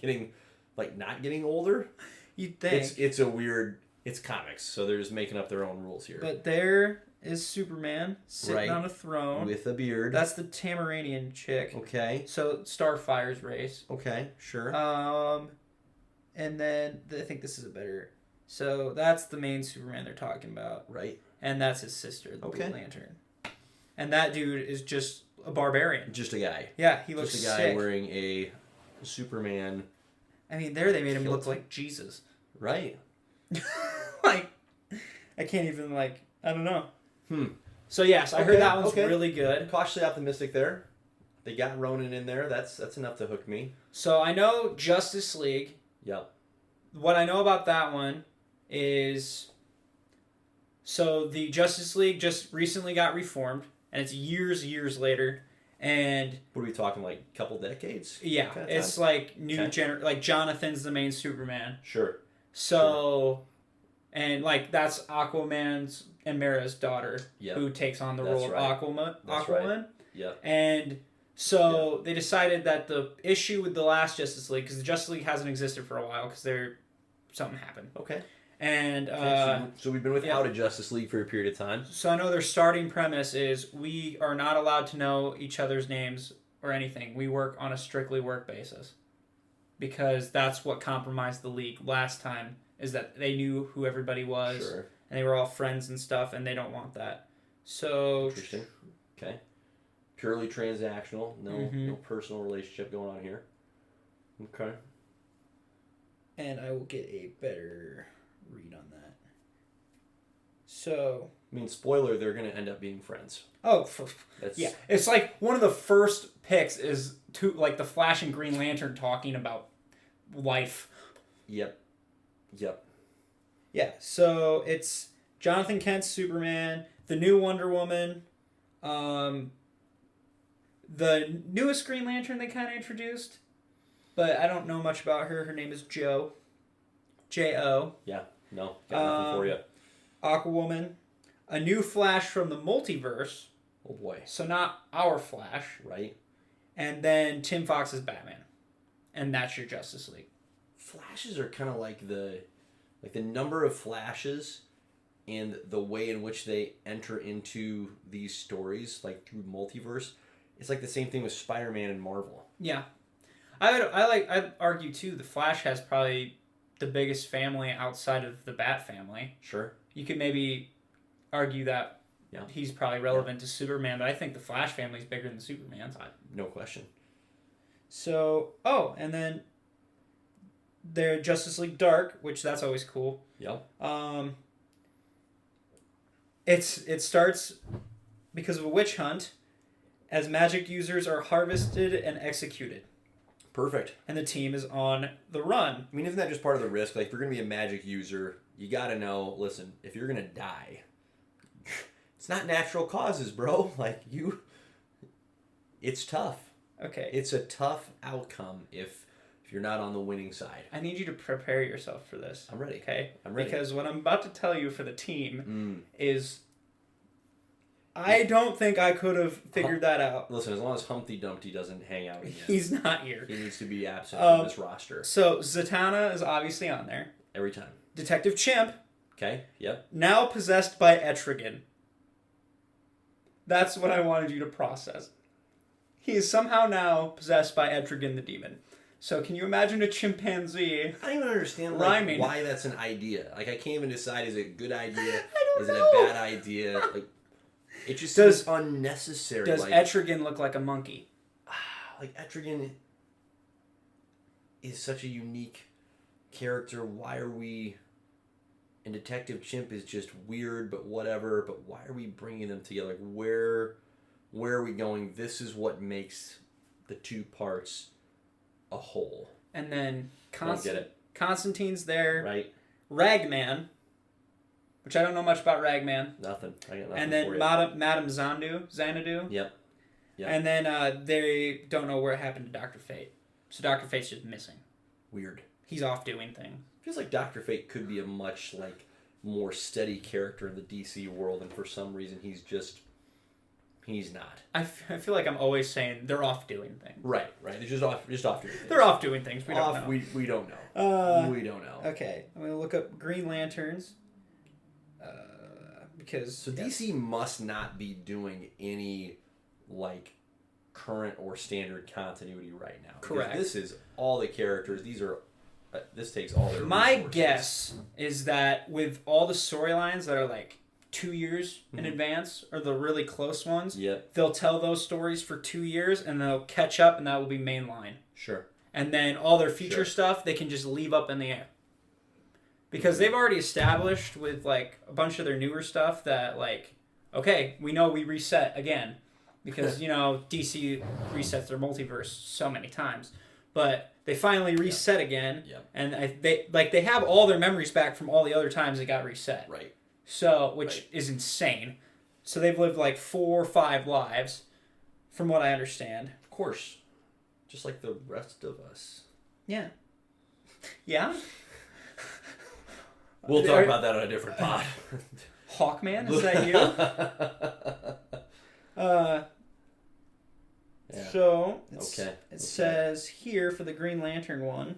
getting older? You'd think. It's a weird. It's comics, so they're just making up their own rules here. But there is Superman sitting on a throne with a beard. That's the Tamaranian chick. Okay. So Starfire's race. Okay, sure. And then I think this is a better. So that's the main Superman they're talking about. Right. And that's his sister, the Blue Lantern. And that dude is just a barbarian. Just a guy. Yeah, he looks just a guy sick. wearing a Superman. I mean, there they made him look like Jesus. Right. Like, I can't even I don't know. So yes, I heard that one's really good. Cautiously optimistic there. They got Ronan in there. That's enough to hook me. So I know Justice League. Yep. What I know about that one is, so the Justice League just recently got reformed, and it's years later, and what are we talking, like a couple decades? Yeah, kind of it's like new like Jonathan's the main Superman. Sure. So, and that's Aquaman's and Mara's daughter, who takes on the role of Aquaman. Right. Yeah. And so they decided that the issue with the last Justice League, because the Justice League hasn't existed for a while, because something happened. Okay. And so we've been without a Justice League for a period of time. So I know their starting premise is we are not allowed to know each other's names or anything. We work on a strictly work basis, because that's what compromised the League last time, is that they knew who everybody was. Sure. And they were all friends and stuff, and they don't want that. So interesting. Okay. Purely transactional. No personal relationship going on here. Okay. And I will get a better read on that. So, I mean, spoiler, they're going to end up being friends. Oh, yeah. It's like one of the first picks is the Flash and Green Lantern talking about life. Yep. Yeah, so it's Jonathan Kent's Superman, the new Wonder Woman, the newest Green Lantern they kind of introduced, but I don't know much about her. Her name is Jo. J-O. Yeah, no, got nothing for you. Aquawoman, a new Flash from the multiverse. Oh boy. So not our Flash. Right. And then Tim Fox's Batman. And that's your Justice League. Flashes are kind of like the number of Flashes and the way in which they enter into these stories, like through multiverse. It's like the same thing with Spider-Man and Marvel. Yeah. I'd argue too, the Flash has probably the biggest family outside of the Bat family. Sure. You could maybe argue that he's probably relevant to Superman, but I think the Flash family is bigger than Superman's. No question. So, and then their Justice League Dark, which that's always cool. Yep. It starts because of a witch hunt, as magic users are harvested and executed. Perfect. And the team is on the run. I mean, isn't that just part of the risk? Like, if you're going to be a magic user, you got to know, listen, if you're going to die, it's not natural causes, bro. It's tough. Okay. It's a tough outcome if you're not on the winning side. I need you to prepare yourself for this. I'm ready. Okay? I'm ready. Because what I'm about to tell you for the team is... I don't think I could have figured that out. Listen, as long as Humpty Dumpty doesn't hang out again. He's not here. He needs to be absent from this roster. So, Zatanna is obviously on there. Every time. Detective Chimp. Okay, yep. Now possessed by Etrigan. That's what I wanted you to process. He is somehow now possessed by Etrigan the demon. So can you imagine a chimpanzee I don't even understand rhyming? Why that's an idea. I can't even decide, is it a good idea? Is it a bad idea? It just seems unnecessary. Does Etrigan look like a monkey? Etrigan is such a unique character. Why are we... And Detective Chimp is just weird, but whatever. But why are we bringing them together? Where are we going? This is what makes the two parts a whole. And then Constantine's there. Right. Ragman, which I don't know much about Ragman. Nothing. I got nothing. And then for you. Madame Xanadu. Yep. And then they don't know where it happened to Dr. Fate. So Dr. Fate's just missing. Weird. He's off doing things. Feels like Dr. Fate could be a much more steady character in the DC world, and for some reason he's He's not. I feel like I'm always saying they're off doing things. Right. They're just off doing things. They're off doing things. We don't know. We don't know. We don't know. Okay, I'm gonna look up Green Lanterns. Because DC must not be doing any like current or standard continuity right now. Correct. This is all the characters. These are. This takes all their. My resources. guess is that with all the storylines that are like 2 years in advance, or the really close ones, they'll tell those stories for 2 years, and they'll catch up, and that will be mainline. Sure. And then all their future stuff, they can just leave up in the air. Because they've already established with, like, a bunch of their newer stuff that, like, okay, we know we reset again. Because, you know, DC resets their multiverse so many times. But they finally reset again. And they have all their memories back from all the other times they got reset. Right. So, which is insane. So they've lived, like, 4 or 5 lives, from what I understand. Of course. Just like the rest of us. Yeah. Yeah? We'll talk about that on a different pod. Hawkman, is that you? So, it says here for the Green Lantern one,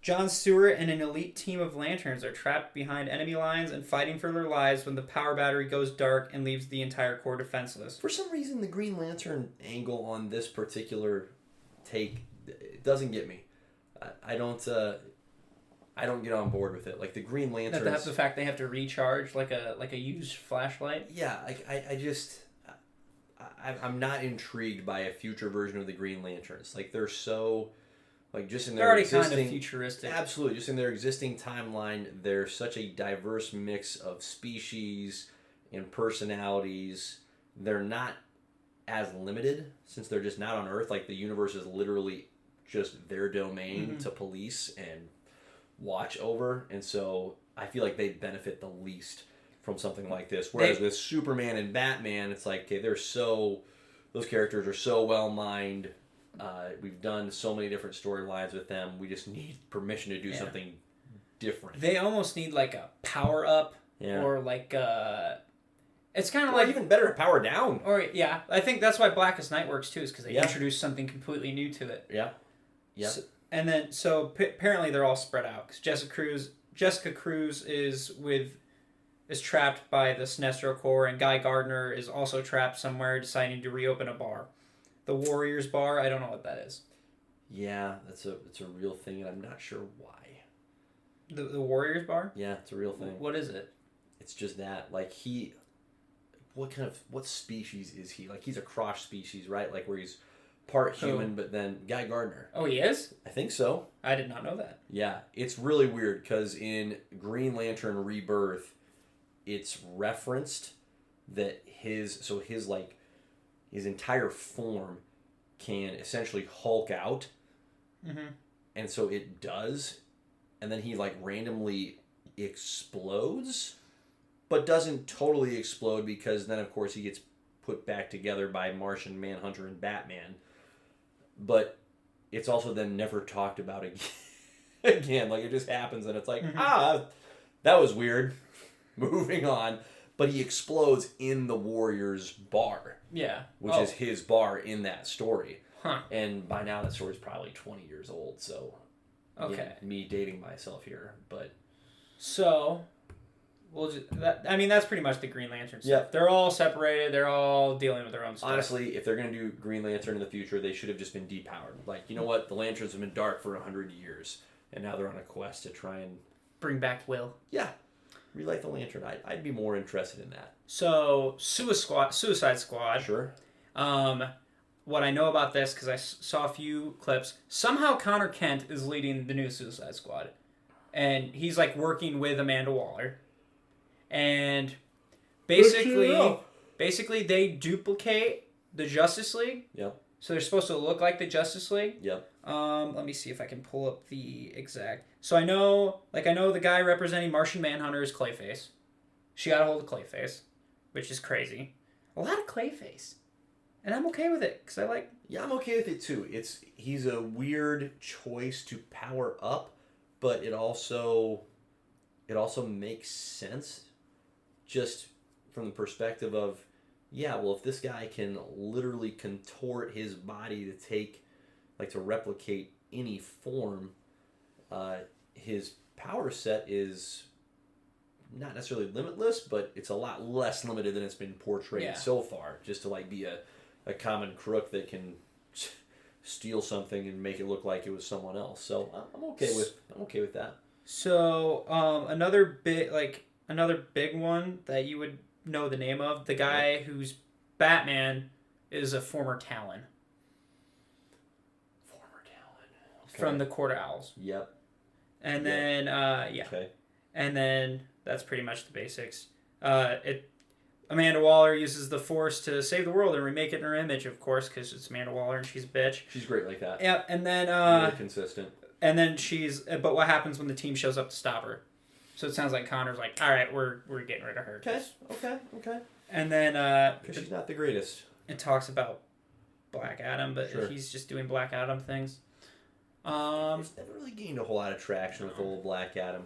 John Stewart and an elite team of Lanterns are trapped behind enemy lines and fighting for their lives when the power battery goes dark and leaves the entire Corps defenseless. For some reason, the Green Lantern angle on this particular take doesn't get me. I don't get on board with it. Like the Green Lantern. The fact they have to recharge like a used flashlight. Yeah, I'm not intrigued by a future version of the Green Lanterns. Like they're so, like just in their already existing, kind of futuristic. Absolutely, just in their existing timeline, they're such a diverse mix of species and personalities. They're not as limited since they're just not on Earth. Like the universe is literally just their domain to police and watch over, and so I feel like they benefit the least from something like this. Whereas with Superman and Batman, it's like, okay, those characters are so well mined. We've done so many different storylines with them. We just need permission to do something different. They almost need like a power up or like it's kind of like even better, a power down. Or I think that's why Blackest Night works too, is because they introduced something completely new to it. Yeah. So, apparently they're all spread out because Jessica Cruz is trapped by the Sinestro Corps, and Guy Gardner is also trapped somewhere deciding to reopen a bar. The Warriors Bar, I don't know what that is. Yeah, it's a real thing, and I'm not sure why. The Warriors Bar? Yeah, it's a real thing. What is it? It's just that, like, what species is he? Like, he's a cross species, right? Like, where he's part human, but then Guy Gardner. Oh, he is? I think so. I did not know that. Yeah, it's really weird, because in Green Lantern Rebirth, it's referenced that his entire form can essentially Hulk out. And so it does, and then he like randomly explodes, but doesn't totally explode, because then of course he gets put back together by Martian Manhunter and Batman. But it's also then never talked about again. Like it just happens, and it's like, that was weird. Moving on. But he explodes in the Warriors Bar. Yeah. Which is his bar in that story. Huh. And by now that story's probably 20 years old, so... Okay. Me dating myself here, but... So... that's pretty much the Green Lantern stuff. Yeah. They're all separated. They're all dealing with their own stuff. Honestly, if they're going to do Green Lantern in the future, they should have just been depowered. Like, you know what? The Lanterns have been dark for 100 years, and now they're on a quest to try and... bring back Will. Yeah. Relight the Lantern. I'd be more interested in that. So, Suicide Squad. Sure. What I know about this, because I saw a few clips, somehow Connor Kent is leading the new Suicide Squad. And he's, like, working with Amanda Waller. And basically they duplicate the Justice League. Yep. So they're supposed to look like the Justice League. Yep. Let me see if I can pull up the exact. So I know the guy representing Martian Manhunter is Clayface. She got a hold of Clayface, which is crazy. A lot of Clayface, and I'm okay with it because I like. Yeah, I'm okay with it too. He's a weird choice to power up, but it also makes sense. Just from the perspective of, yeah, well, if this guy can literally contort his body to replicate any form, his power set is not necessarily limitless, but it's a lot less limited than it's been portrayed so far. Just to be a common crook that can steal something and make it look like it was someone else. So I'm okay with that. So another big one that you would know the name of, the guy who's Batman is a former Talon. From the Court of Owls. Yep. And then, Okay. And then that's pretty much the basics. Amanda Waller uses the Force to save the world and remake it in her image, of course, because it's Amanda Waller and she's a bitch. She's great like that. Yep. And then, really consistent. And then but what happens when the team shows up to stop her? So it sounds like Connor's like, all right, we're getting rid of her. Okay. And then, because she's not the greatest. It talks about Black Adam, but he's just doing Black Adam things. He's never really gained a whole lot of traction with old Black Adam.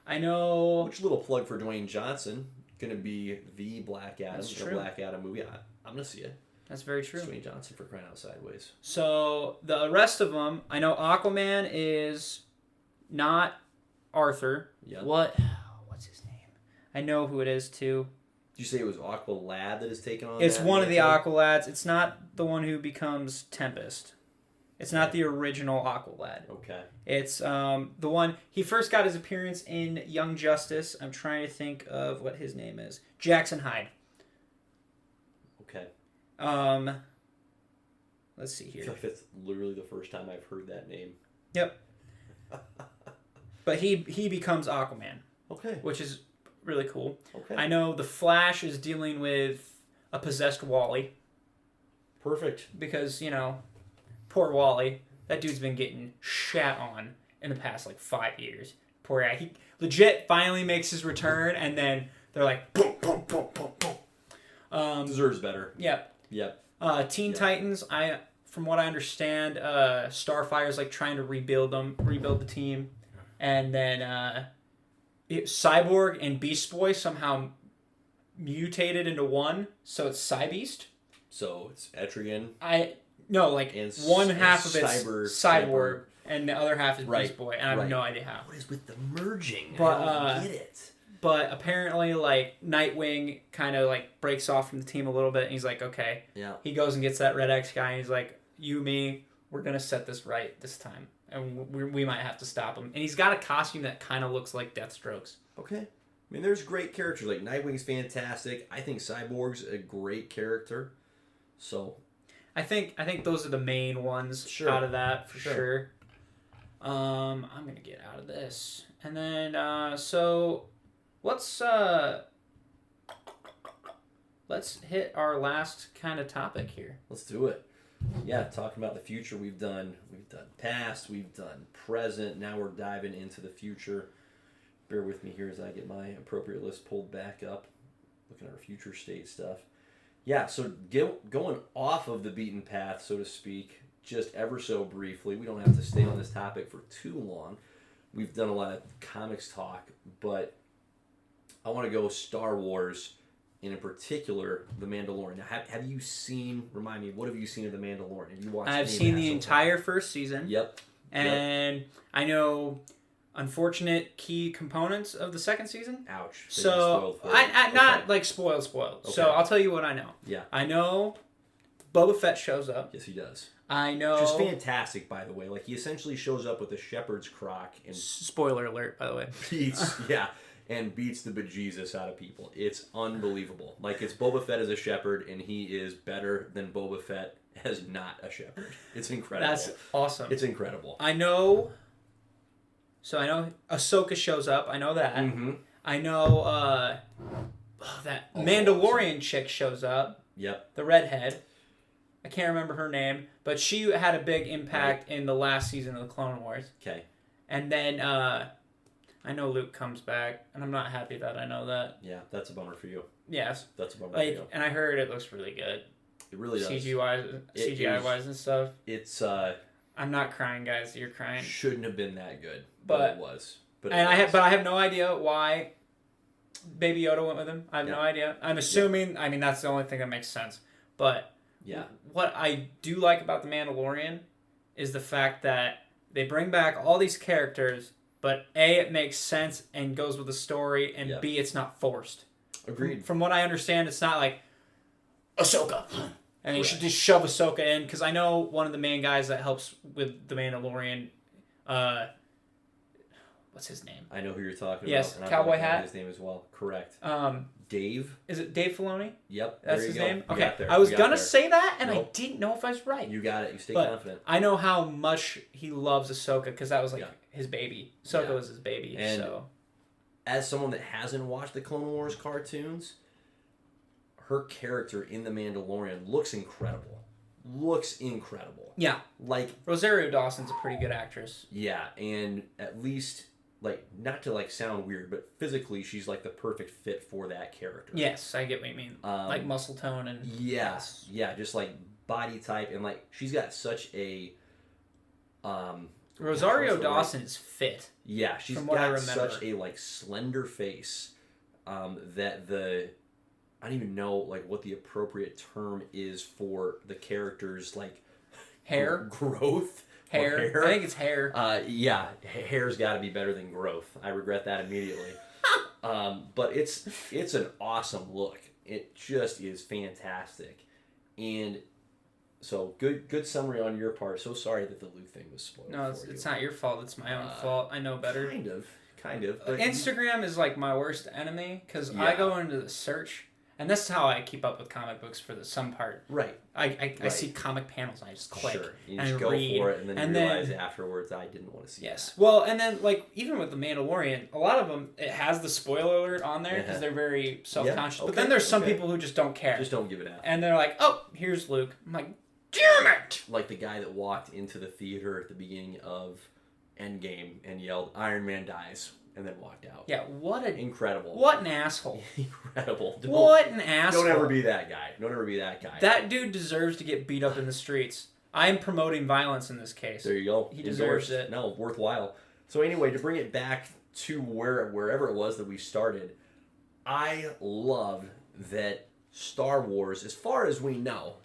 I know. Which little plug for Dwayne Johnson, gonna be the Black Adam, That's the true. Black Adam movie. I'm gonna see it. That's very true. Dwayne Johnson for crying out sideways. So the rest of them, I know Aquaman is not Arthur. Yep. What's his name? I know who it is too. Did you say it was Aqualad that is taking on? It's one of the Aqualads. It's not the one who becomes Tempest. It's not the original Aqualad. Okay. It's the one he first got his appearance in Young Justice. I'm trying to think of what his name is. Jackson Hyde. Okay. Let's see here. I feel like that's literally the first time I've heard that name. Yep. But he becomes Aquaman. Okay. Which is really cool. Okay. I know the Flash is dealing with a possessed Wally. Perfect. Because, poor Wally. That dude's been getting shat on in the past 5 years. Poor guy. He legit finally makes his return, and then they're like, boom, boom, boom, boom, boom. Deserves better. Yep. Teen Titans, from what I understand, Starfire's trying to rebuild the team. And then Cyborg and Beast Boy somehow mutated into one, so it's Cybeast. So it's Etrigan. One half of it's Cyborg, and the other half is Beast Boy, and I have no idea how. What is with the merging? But, I don't get it. But apparently, Nightwing kind of breaks off from the team a little bit, and he's like, okay. Yeah. He goes and gets that Red X guy, and he's like, you, me, we're gonna set this right this time, and we might have to stop him. And he's got a costume that kind of looks like Deathstroke's. Okay. I mean, there's great characters. Nightwing's fantastic. I think Cyborg's a great character. So, I think those are the main ones out of that for sure. I'm gonna get out of this, and then so let's hit our last kind of topic here. Let's do it. Yeah, talking about the future, we've done past, we've done present. Now we're diving into the future. Bear with me here as I get my appropriate list pulled back up, looking at our future state stuff. Yeah, so going off of the beaten path, so to speak, just ever so briefly. We don't have to stay on this topic for too long. We've done a lot of comics talk, but I want to go Star Wars, and in particular, The Mandalorian. Now, have you seen, remind me, what have you seen of The Mandalorian? Have you watched I've seen the entire first season. Yep. And I know unfortunate key components of the second season. Ouch. So, not spoiled. Okay. So, I'll tell you what I know. Yeah. I know Boba Fett shows up. Yes, he does. I know. Which is fantastic, by the way. He essentially shows up with a shepherd's crock and spoiler alert, by the way. Beats the bejesus out of people. It's unbelievable. It's Boba Fett as a shepherd, and he is better than Boba Fett as not a shepherd. It's incredible. That's awesome. It's incredible. I know Ahsoka shows up. I know that. Mm-hmm. I know that Mandalorian chick shows up. Yep. The redhead. I can't remember her name, but she had a big impact in the last season of the Clone Wars. Okay. And then I know Luke comes back, and I'm not happy that I know that. Yeah, that's a bummer for you. Yes. That's a bummer for you. And I heard it looks really good. It really does. CGI-wise and stuff. It's I'm not crying, guys. You're crying. Shouldn't have been that good, but it was. I have no idea why Baby Yoda went with him. I have no idea. I'm assuming. I mean, that's the only thing that makes sense. But what I do like about the Mandalorian is the fact that they bring back all these characters, but A, it makes sense and goes with the story, and B, it's not forced. Agreed. From what I understand, it's not like Ahsoka. And you should just shove Ahsoka in, because I know one of the main guys that helps with the Mandalorian. What's his name? I know who you're talking about. Yes, cowboy hat. His name as well. Correct. Dave. Is it Dave Filoni? Yep. That's his name? You okay. I was going to say that, and I didn't know if I was right. You got it. You stay confident. I know how much he loves Ahsoka, because that was like his baby. Ahsoka was his baby. And so, as someone that hasn't watched the Clone Wars cartoons, her character in The Mandalorian looks incredible. Yeah. Like, Rosario Dawson's a pretty good actress. Yeah, and at least, like, not to, like, sound weird, but physically she's, like, the perfect fit for that character. Yes, I get what you mean. Like muscle tone and... Yes. Yeah, just, like, body type, and, like, she's got such a... Rosario Dawson is fit. Yeah, she's got such a, like, slender face that the... I don't even know, like, what the appropriate term is for the character's, like... Hair? Growth? Hair. I think it's hair. Yeah, hair's got to be better than growth. I regret that immediately. But it's an awesome look. It just is fantastic. And so, good summary on your part. So sorry that the Luke thing was spoiled. No, it's not your fault. It's my own fault. I know better. Kind of. But Instagram is like my worst enemy, because I go into the search, and that's how I keep up with comic books for some part. Right. I see comic panels and I just click. Sure. You and just go read, for it, and then you realize afterwards I didn't want to see that. Well, and then, like, even with The Mandalorian, a lot of them, it has the spoiler alert on there because they're very self-conscious. But then there's some people who just don't care. Just don't give it out. And they're like, oh, here's Luke. I'm like, damn it! Like the guy that walked into the theater at the beginning of Endgame and yelled, Iron Man dies. And then walked out. Yeah, incredible. What an asshole. Incredible. What an asshole. Don't ever be that guy. Don't ever be that guy. That dude deserves to get beat up in the streets. I am promoting violence in this case. There you go. He deserves it. No, worthwhile. So anyway, to bring it back to wherever it was that we started, I love that Star Wars, as far as we know,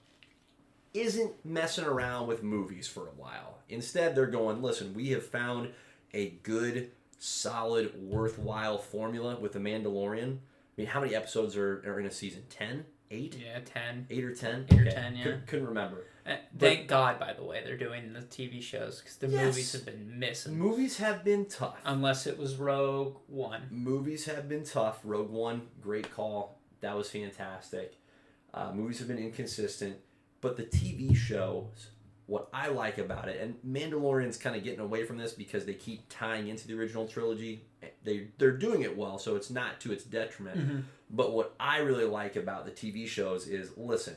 isn't messing around with movies for a while. Instead, they're going, listen, we have found a good, solid, worthwhile formula with The Mandalorian. I mean, how many episodes are in a season? 10? 8? Yeah, 10. 8 or 10? 8 or 10, yeah. Couldn't remember. Thank God, by the way, they're doing the TV shows, because the movies have been missing. Movies have been tough. Unless it was Rogue One. Movies have been tough. Rogue One, great call. That was fantastic. Movies have been inconsistent. But the TV shows, what I like about it, and Mandalorian's kind of getting away from this because they keep tying into the original trilogy. They're doing it well, so it's not to its detriment. Mm-hmm. But what I really like about the TV shows is, listen,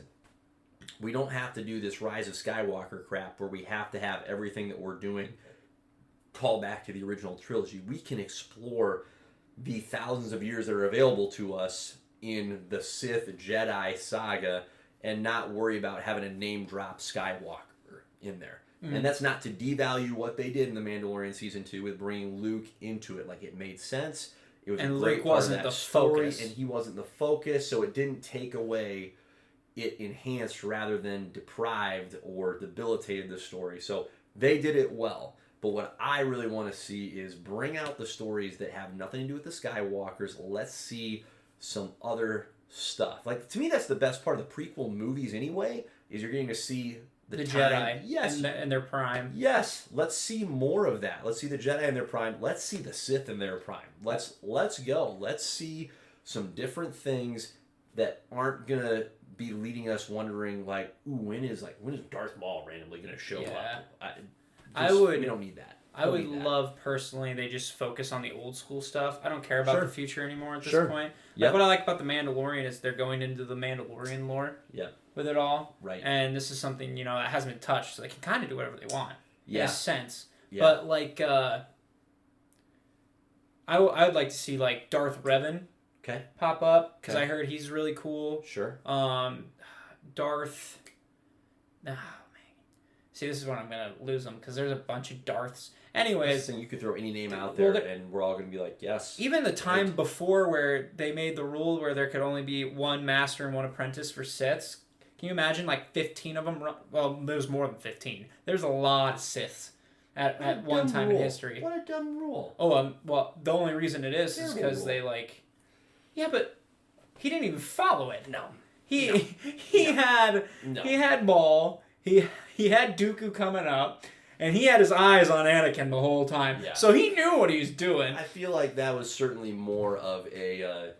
we don't have to do this Rise of Skywalker crap where we have to have everything that we're doing call back to the original trilogy. We can explore the thousands of years that are available to us in the Sith Jedi saga and not worry about having a name drop Skywalker in there. Mm. And that's not to devalue what they did in The Mandalorian Season 2 with bringing Luke into it. Like, it made sense. It was and a great Luke part wasn't of that the story, focus. and he wasn't the focus, so it didn't take away. It enhanced rather than deprived or debilitated the story. So they did it well. But what I really want to see is bring out the stories that have nothing to do with the Skywalkers. Let's see some other stuff. Like, to me, that's the best part of the prequel movies anyway, is you're getting to see the Jedi. Yes. In their prime. Yes. Let's see more of that. Let's see the Jedi in their prime. Let's see the Sith in their prime. Let's go. Let's see some different things that aren't going to be leading us wondering, like, ooh, when is Darth Maul randomly going to show up? We don't need that. I would love, personally, they just focus on the old school stuff. I don't care about the future anymore at this point. Like, what I like about The Mandalorian is they're going into the Mandalorian lore with it all. Right. And this is something, that hasn't been touched, so they can kind of do whatever they want. Yeah. In a sense. Yeah. But, like, I would like to see, like, Darth Revan pop up, because I heard he's really cool. Sure. See, this is when I'm gonna lose them because there's a bunch of Darths. Anyways, Anyways, and you could throw any name out there, and we're all gonna be like, yes. Even the time before where they made the rule where there could only be one master and one apprentice for Siths. Can you imagine 15 of them? Well, there's more than 15. There's a lot of Siths at one time in history. What a dumb rule. Oh, well, the only reason it is because they Yeah, but he didn't even follow it. No. He had Maul. He had Dooku coming up. And he had his eyes on Anakin the whole time. Yeah. So he knew what he was doing. I feel like that was certainly more of a,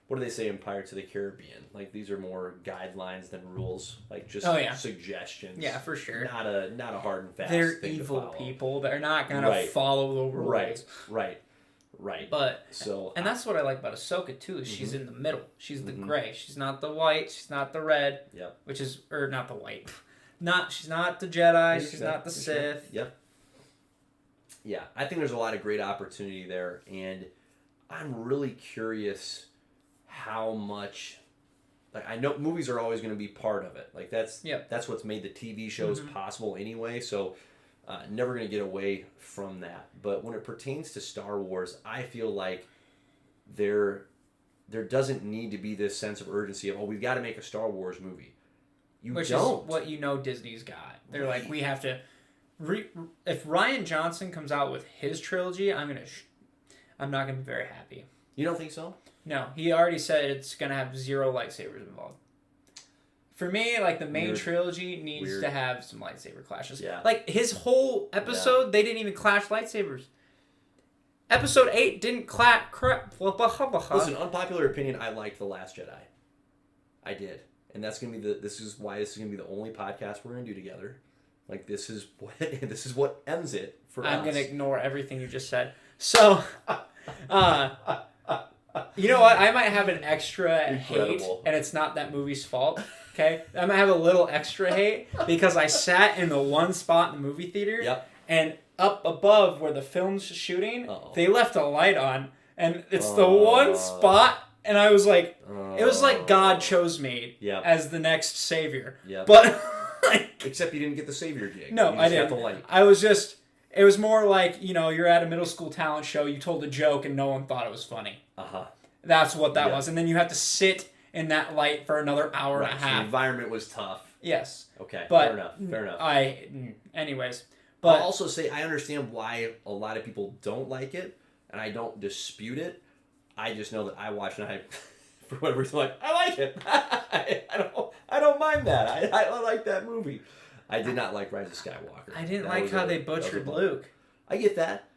what do they say in Pirates of the Caribbean? These are more guidelines than rules. Just suggestions. Yeah, for sure. Not a hard and fast They're thing evil to follow. people. They're not going to follow the rules. Right. But, and that's what I like about Ahsoka, too, is she's in the middle. She's the gray. She's not the white. She's not the red. Yep. Or not the white. She's not the Jedi. She's not the Sith. Yep. Yeah, I think there's a lot of great opportunity there, and I'm really curious how much. I know movies are always going to be part of it. That's what's made the TV shows possible anyway. So, never going to get away from that. But when it pertains to Star Wars, I feel like there doesn't need to be this sense of urgency of we've got to make a Star Wars movie. Which is what Disney's got. They're like, we have to... if Rian Johnson comes out with his trilogy, I'm not going to be very happy. You don't think so? No. He already said it's going to have 0 lightsabers involved. For me, the main trilogy needs to have some lightsaber clashes. Yeah. His whole episode, they didn't even clash lightsabers. Episode 8 didn't clash... Listen, unpopular opinion, I liked The Last Jedi. I did. And that's gonna be this is why this is gonna be the only podcast we're gonna do together. This is what ends it for us. I'm gonna ignore everything you just said. So, you know what? I might have an extra hate, and it's not that movie's fault. Okay, I might have a little extra hate because I sat in the one spot in the movie theater, and up above where the film's shooting, they left a light on, and it's the one spot. And I was like, it was like God chose me as the next savior. Yep. But, except you didn't get the savior gig. No, I didn't. Got the light. I was just, it was more like, you're at a middle school talent show, you told a joke and no one thought it was funny. Uh-huh. That's what that was. And then you have to sit in that light for another hour and a half. So the environment was tough. Yes. Okay, but fair enough. Anyways. But I'll also say I understand why a lot of people don't like it, and I don't dispute it. I just know that I watched and for whatever reason, I like it. I don't mind that. I like that movie. I did not like Rise of Skywalker. I didn't like how they butchered Luke. I get that.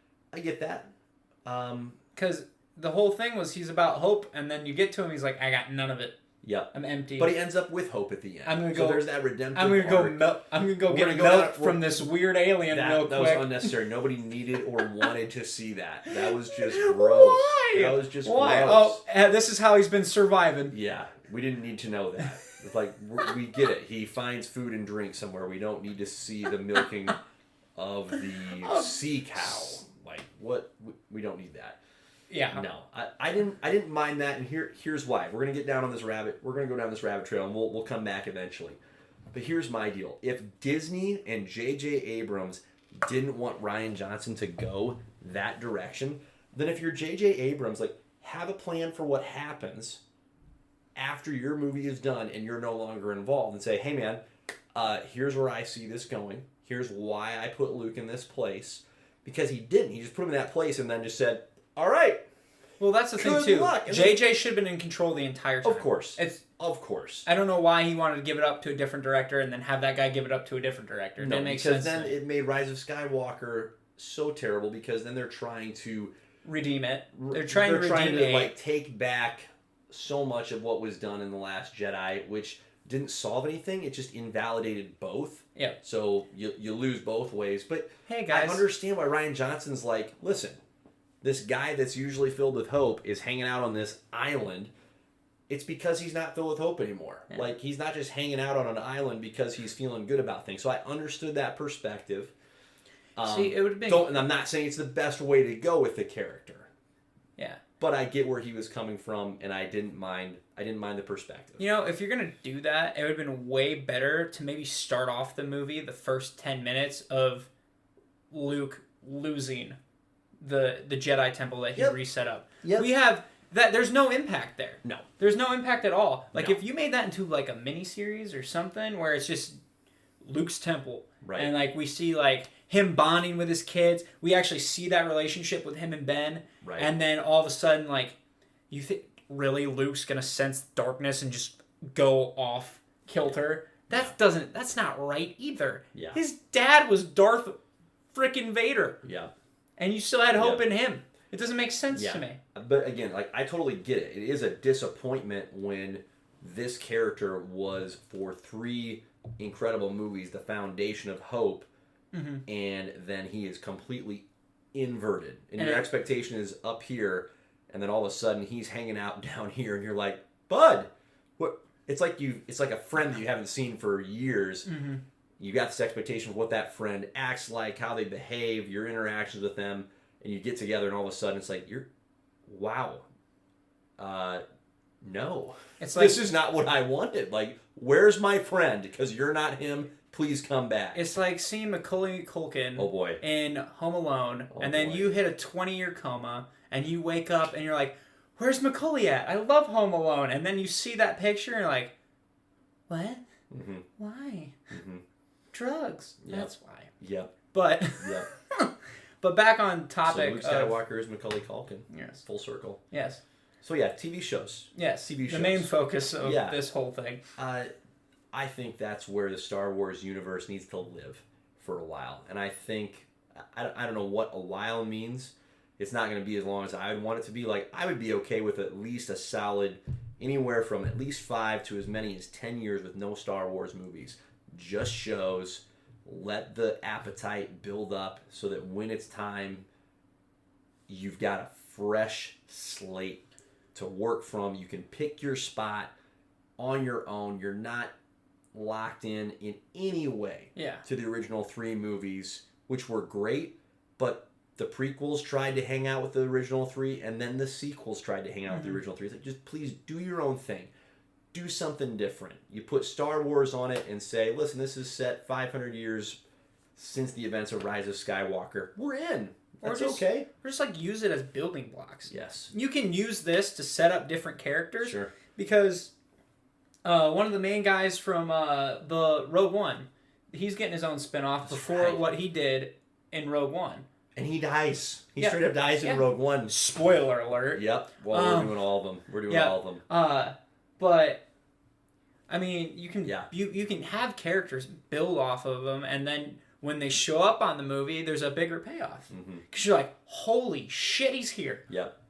Because the whole thing was he's about hope, and then you get to him, he's like, I got none of it. Yep. I'm empty. But he ends up with hope at the end. I'm gonna go. There's that redemptive. I'm gonna go get milk from this weird alien real quick. That was unnecessary. Nobody needed or wanted to see that. That was just gross. Why? That was just Why? gross. Oh, this is how he's been surviving. Yeah, we didn't need to know that. It's we get it. He finds food and drink somewhere. We don't need to see the milking of the sea cow. What? We don't need that. Yeah. No, I didn't mind that, and here's why. We're gonna get down on this rabbit. We're gonna go down this rabbit trail, and we'll come back eventually. But here's my deal: if Disney and J.J. Abrams didn't want Rian Johnson to go that direction, then if you're J.J. Abrams, have a plan for what happens after your movie is done and you're no longer involved, and say, hey man, here's where I see this going. Here's why I put Luke in this place. Because he didn't. He just put him in that place and then just said, all right. Well, that's the thing, too. JJ should have been in control the entire time. Of course. Of course. I don't know why he wanted to give it up to a different director and then have that guy give it up to a different director. It didn't make sense. Because then it made Rise of Skywalker so terrible because then they're trying to... redeem it. They're trying to take back so much of what was done in The Last Jedi, which didn't solve anything. It just invalidated both. Yeah. So you lose both ways. But hey, guys, I understand why Rian Johnson's like, listen... This guy that's usually filled with hope is hanging out on this island. It's because he's not filled with hope anymore. Yeah. He's not just hanging out on an island because he's feeling good about things. So I understood that perspective. See, it would have been... and I'm not saying it's the best way to go with the character. Yeah. but I get where he was coming from, and I didn't mind the perspective. You know, if you're gonna do that, it would have been way better to maybe start off the movie the first 10 minutes of Luke losing the Jedi temple that he reset up. Yep. We have that. There's no impact there. No. There's no impact at all. Like, No. if you made that into, like, a mini-series or something where it's just Luke's temple. Right. And, like, we see, like, him bonding with his kids. We actually see that relationship with him and Ben. Right. And then all of a sudden, like, you think, really, Luke's going to sense darkness and just go off kilter? That's not right either. Yeah. His dad was Darth frickin' Vader. Yeah. And you still had hope in him. It doesn't make sense to me. But again, like, I totally get it. It is a disappointment when this character was, for 3 incredible movies, the foundation of hope, and then he is completely inverted. And your expectation is up here, and then all of a sudden he's hanging out down here, and you're like, bud, what? It's like a friend that you haven't seen for years. You got this expectation of what that friend acts like, how they behave, your interactions with them, and you get together, and all of a sudden it's like, wow. No. It's like, this is not what I wanted. Like, where's my friend? Because you're not him. Please come back. It's like seeing Macaulay Culkin boy. in Home Alone, and then you hit a 20-year coma, and you wake up, and you're like, where's Macaulay at? I love Home Alone. And then you see that picture, and you're like, what? Why? Drugs. Yep. That's why. Yep. But but back on topic. So Luke Skywalker is Macaulay Culkin. Yes. Full circle. Yes. So yeah, TV shows. Yes. TV shows. The main focus of this whole thing. I think that's where the Star Wars universe needs to live for a while. And I think, I don't know what a while means. It's not going to be as long as I would want it to be. Like, I would be okay with at least a solid, anywhere from at least 5 to as many as 10 years with no Star Wars movies. Just shows. Let the appetite build up so that when it's time, you've got a fresh slate to work from. You can pick your spot on your own. You're not locked in any way to the original 3 movies, which were great, but the prequels tried to hang out with the original 3, and then the sequels tried to hang out with the original 3. It's like, just please do your own thing. Do something different. You put Star Wars on it and say, listen, this is set 500 years since the events of Rise of Skywalker. We're in. That's okay. Or just like use it as building blocks. Yes. You can use this to set up different characters. Sure. Because one of the main guys from the Rogue One, he's getting his own spinoff before what he did in Rogue One. And he dies. He straight up dies in Rogue One. Spoiler alert. Yep. Well, we're doing all of them. We're doing all of them. But I mean, you can you can have characters build off of them, and then when they show up on the movie, there's a bigger payoff. Because you're like, holy shit, he's here. Yep.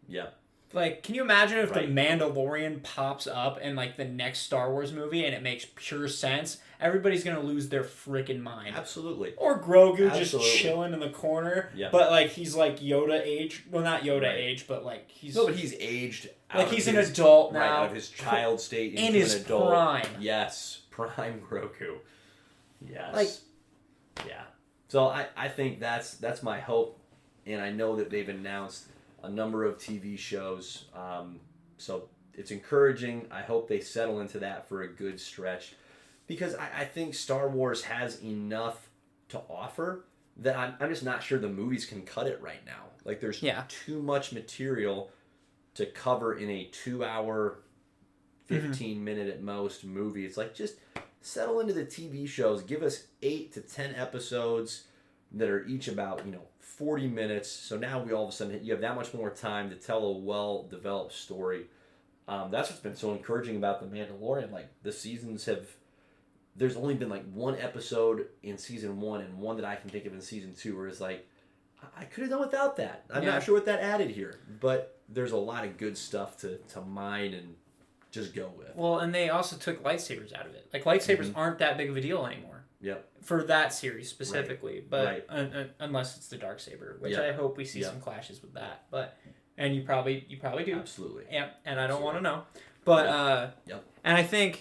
Yep. Like, can you imagine if the Mandalorian pops up in, like, the next Star Wars movie and it makes pure sense? Everybody's going to lose their freaking mind. Absolutely. Or Grogu just chilling in the corner. Yep. But, like, he's, like, Yoda age. Well, not Yoda age, but, like, he's... No, but he's aged out like, he's an adult now. Right, out of his child state into in his an adult. prime. Yes. Prime Grogu. Yes. Like... Yeah. So I think that's my hope. And I know that they've announced a number of TV shows. So it's encouraging. I hope they settle into that for a good stretch. Because I think Star Wars has enough to offer that I'm just not sure the movies can cut it right now. Like, there's too much material to cover in a 2-hour, 15-minute at most movie. It's like, just settle into the TV shows. Give us 8 to 10 episodes that are each about, 40 minutes. So now we all of a sudden, you have that much more time to tell a well-developed story. That's what's been so encouraging about The Mandalorian. Like, the seasons have... There's only been, like, 1 episode in season 1 and 1 that I can think of in season 2 where it's like, I could have done without that. I'm not sure what that added here. But there's a lot of good stuff to mine and just go with. Well, and they also took lightsabers out of it. Like, lightsabers aren't that big of a deal anymore. Yep. For that series specifically. But unless it's the Darksaber, which I hope we see some clashes with that. But and you probably do. Absolutely. Yeah, and I don't want to know. But and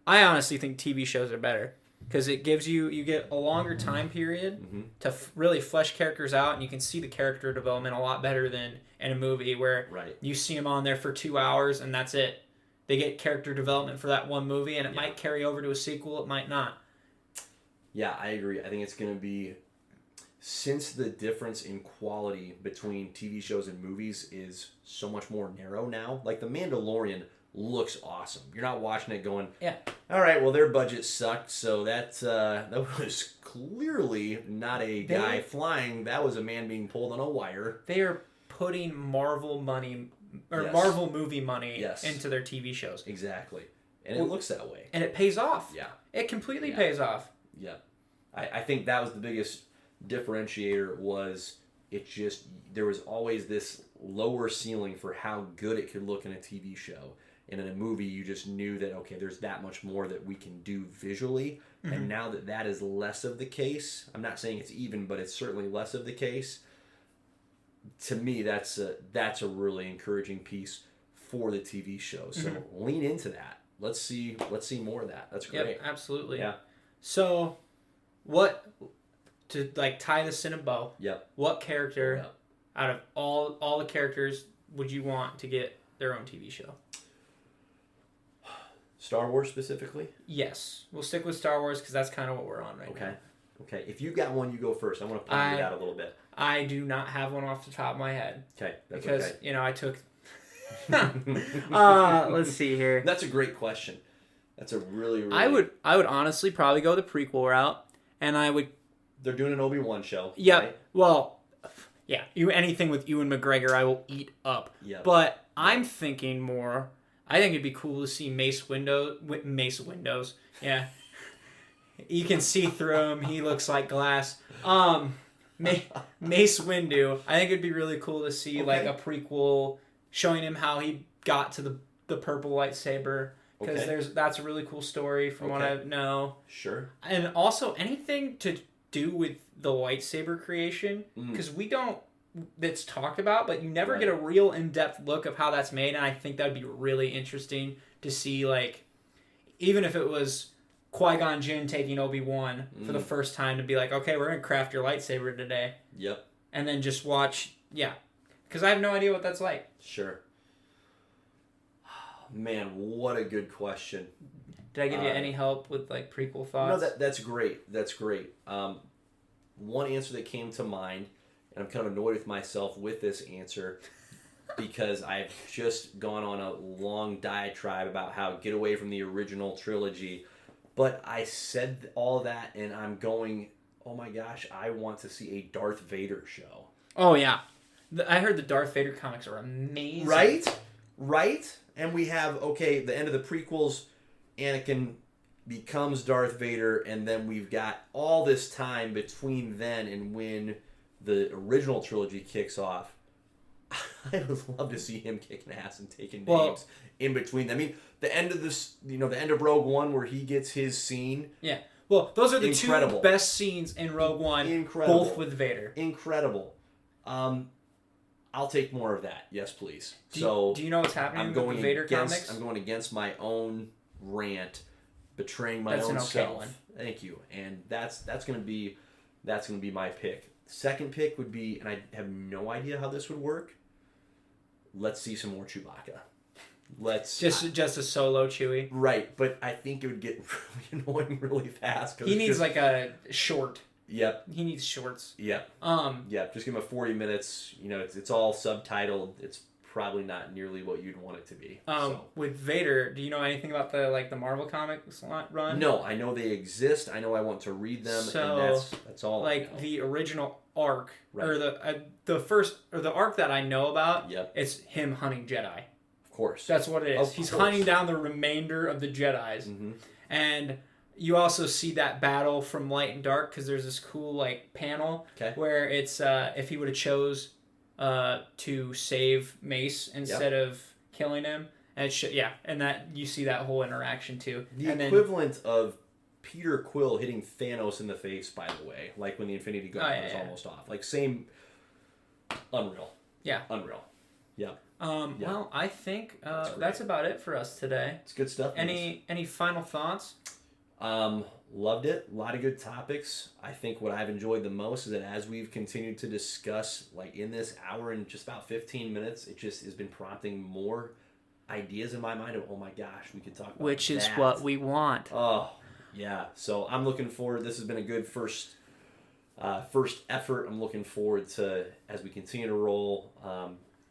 I honestly think TV shows are better. because it gives you get a longer time period to really flesh characters out, and you can see the character development a lot better than in a movie where you see them on there for 2 hours and that's it. They get character development for that one movie, and it might carry over to a sequel, it might not. Yeah, I agree. I think it's going to be, since the difference in quality between TV shows and movies is so much more narrow now, like The Mandalorian looks awesome. You're not watching it going, all right, well, their budget sucked, so that was clearly not a guy flying. That was a man being pulled on a wire. They are putting Marvel money, or Marvel movie money into their TV shows. Exactly. And it looks that way. And it pays off. Yeah. It completely pays off. Yeah. I think that was the biggest differentiator, was it just, there was always this lower ceiling for how good it could look in a TV show. And in a movie, you just knew that, okay, there's that much more that we can do visually. And now that that is less of the case, I'm not saying it's even, but it's certainly less of the case. To me, that's a really encouraging piece for the TV show. So lean into that. Let's see more of that. That's great. Yep, absolutely. Yeah. So, what, to like tie this in a bow? Yep. What character out of all the characters would you want to get their own TV show? Star Wars specifically? Yes, we'll stick with Star Wars because that's kind of what we're on right now. Okay. If you got one, you go first. I want to point it out a little bit. I do not have one off the top of my head. Okay, that's because okay. I took. Let's see here. That's a great question. That's a really. I would honestly probably go the prequel route, and I would. They're doing an Obi-Wan show. Yeah. Right? Well, yeah. Anything with Ewan McGregor, I will eat up. Yeah. But I'm thinking more. I think it'd be cool to see Mace Windows. Yeah. You can see through him. He looks like glass. Mace Windu. I think it'd be really cool to see like a prequel showing him how he got to the purple lightsaber, because that's a really cool story from what I know. Sure. And also anything to do with the lightsaber creation, because that's talked about, but you never get a real in-depth look of how that's made, and I think that'd be really interesting to see, like, even if it was Qui-Gon Jinn taking Obi-Wan for the first time, to be like, okay, we're going to craft your lightsaber today. Yep. And then just watch, because I have no idea what that's like. Sure. Man, what a good question. Did I give you any help with, like, prequel thoughts? No, that's great. That's great. One answer that came to mind, and I'm kind of annoyed with myself with this answer, because I've just gone on a long diatribe about how get away from the original trilogy. But I said all that, and I'm going, oh my gosh, I want to see a Darth Vader show. Oh, yeah. I heard the Darth Vader comics are amazing. Right? And we have, the end of the prequels, Anakin becomes Darth Vader, and then we've got all this time between then and when the original trilogy kicks off. I would love to see him kicking ass and taking names in between. I mean, the end of this, the end of Rogue One where he gets his scene. Yeah. Well, those are the two best scenes in Rogue One. Incredible. Both with Vader. Incredible. I'll take more of that. Yes, please. Do you know what's happening with the Vader comics? I'm going against my own rant, betraying my own self. One. Thank you. And that's going to be my pick. Second pick would be, and I have no idea how this would work. Let's see some more Chewbacca. Just a solo Chewie. Right, but I think it would get really annoying really fast. He needs like a short. Yep. He needs shorts. Yep. Just give him a 40 minutes. It's all subtitled. It's probably not nearly what you'd want it to be. With Vader, do you know anything about the Marvel Comics run? No, I know they exist. I know I want to read them, and that's all. Like the original arc, or the arc that I know about. Yep. It's him hunting Jedi. Of course. That's what it is. He's hunting down the remainder of the Jedis, and you also see that battle from Light and Dark, because there's this cool like panel where it's if he would have chose to save Mace instead of killing him, and and that you see that whole interaction too. The equivalent of Peter Quill hitting Thanos in the face, by the way, like when the Infinity Gauntlet was almost off, like same. Unreal. Yeah. Unreal. Yeah. Well, I think that's about it for us today. It's good stuff. Any final thoughts? Loved it. A lot of good topics. I think what I've enjoyed the most is that as we've continued to discuss, like in this hour and just about 15 minutes, it just has been prompting more ideas in my mind of, oh my gosh, we could talk about Which is that. what we want. Oh, yeah. So I'm looking forward. This has been a good first effort. I'm looking forward to, as we continue to roll,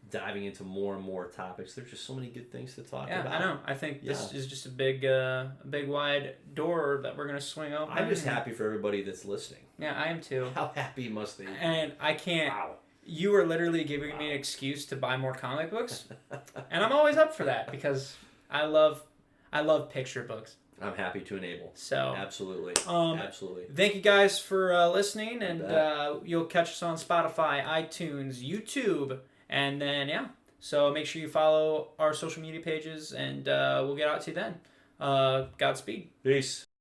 diving into more and more topics. There's just so many good things to talk about. Yeah, I know. I think this is just a big wide door that we're going to swing open. I'm just happy for everybody that's listening. Yeah, I am too. How happy must they be? And I can't... Wow. You are literally giving me an excuse to buy more comic books. And I'm always up for that because I love picture books. I'm happy to enable. So absolutely. Absolutely. Thank you guys for listening, and you'll catch us on Spotify, iTunes, YouTube, and then so make sure you follow our social media pages, and we'll get out to you then. Godspeed. Peace.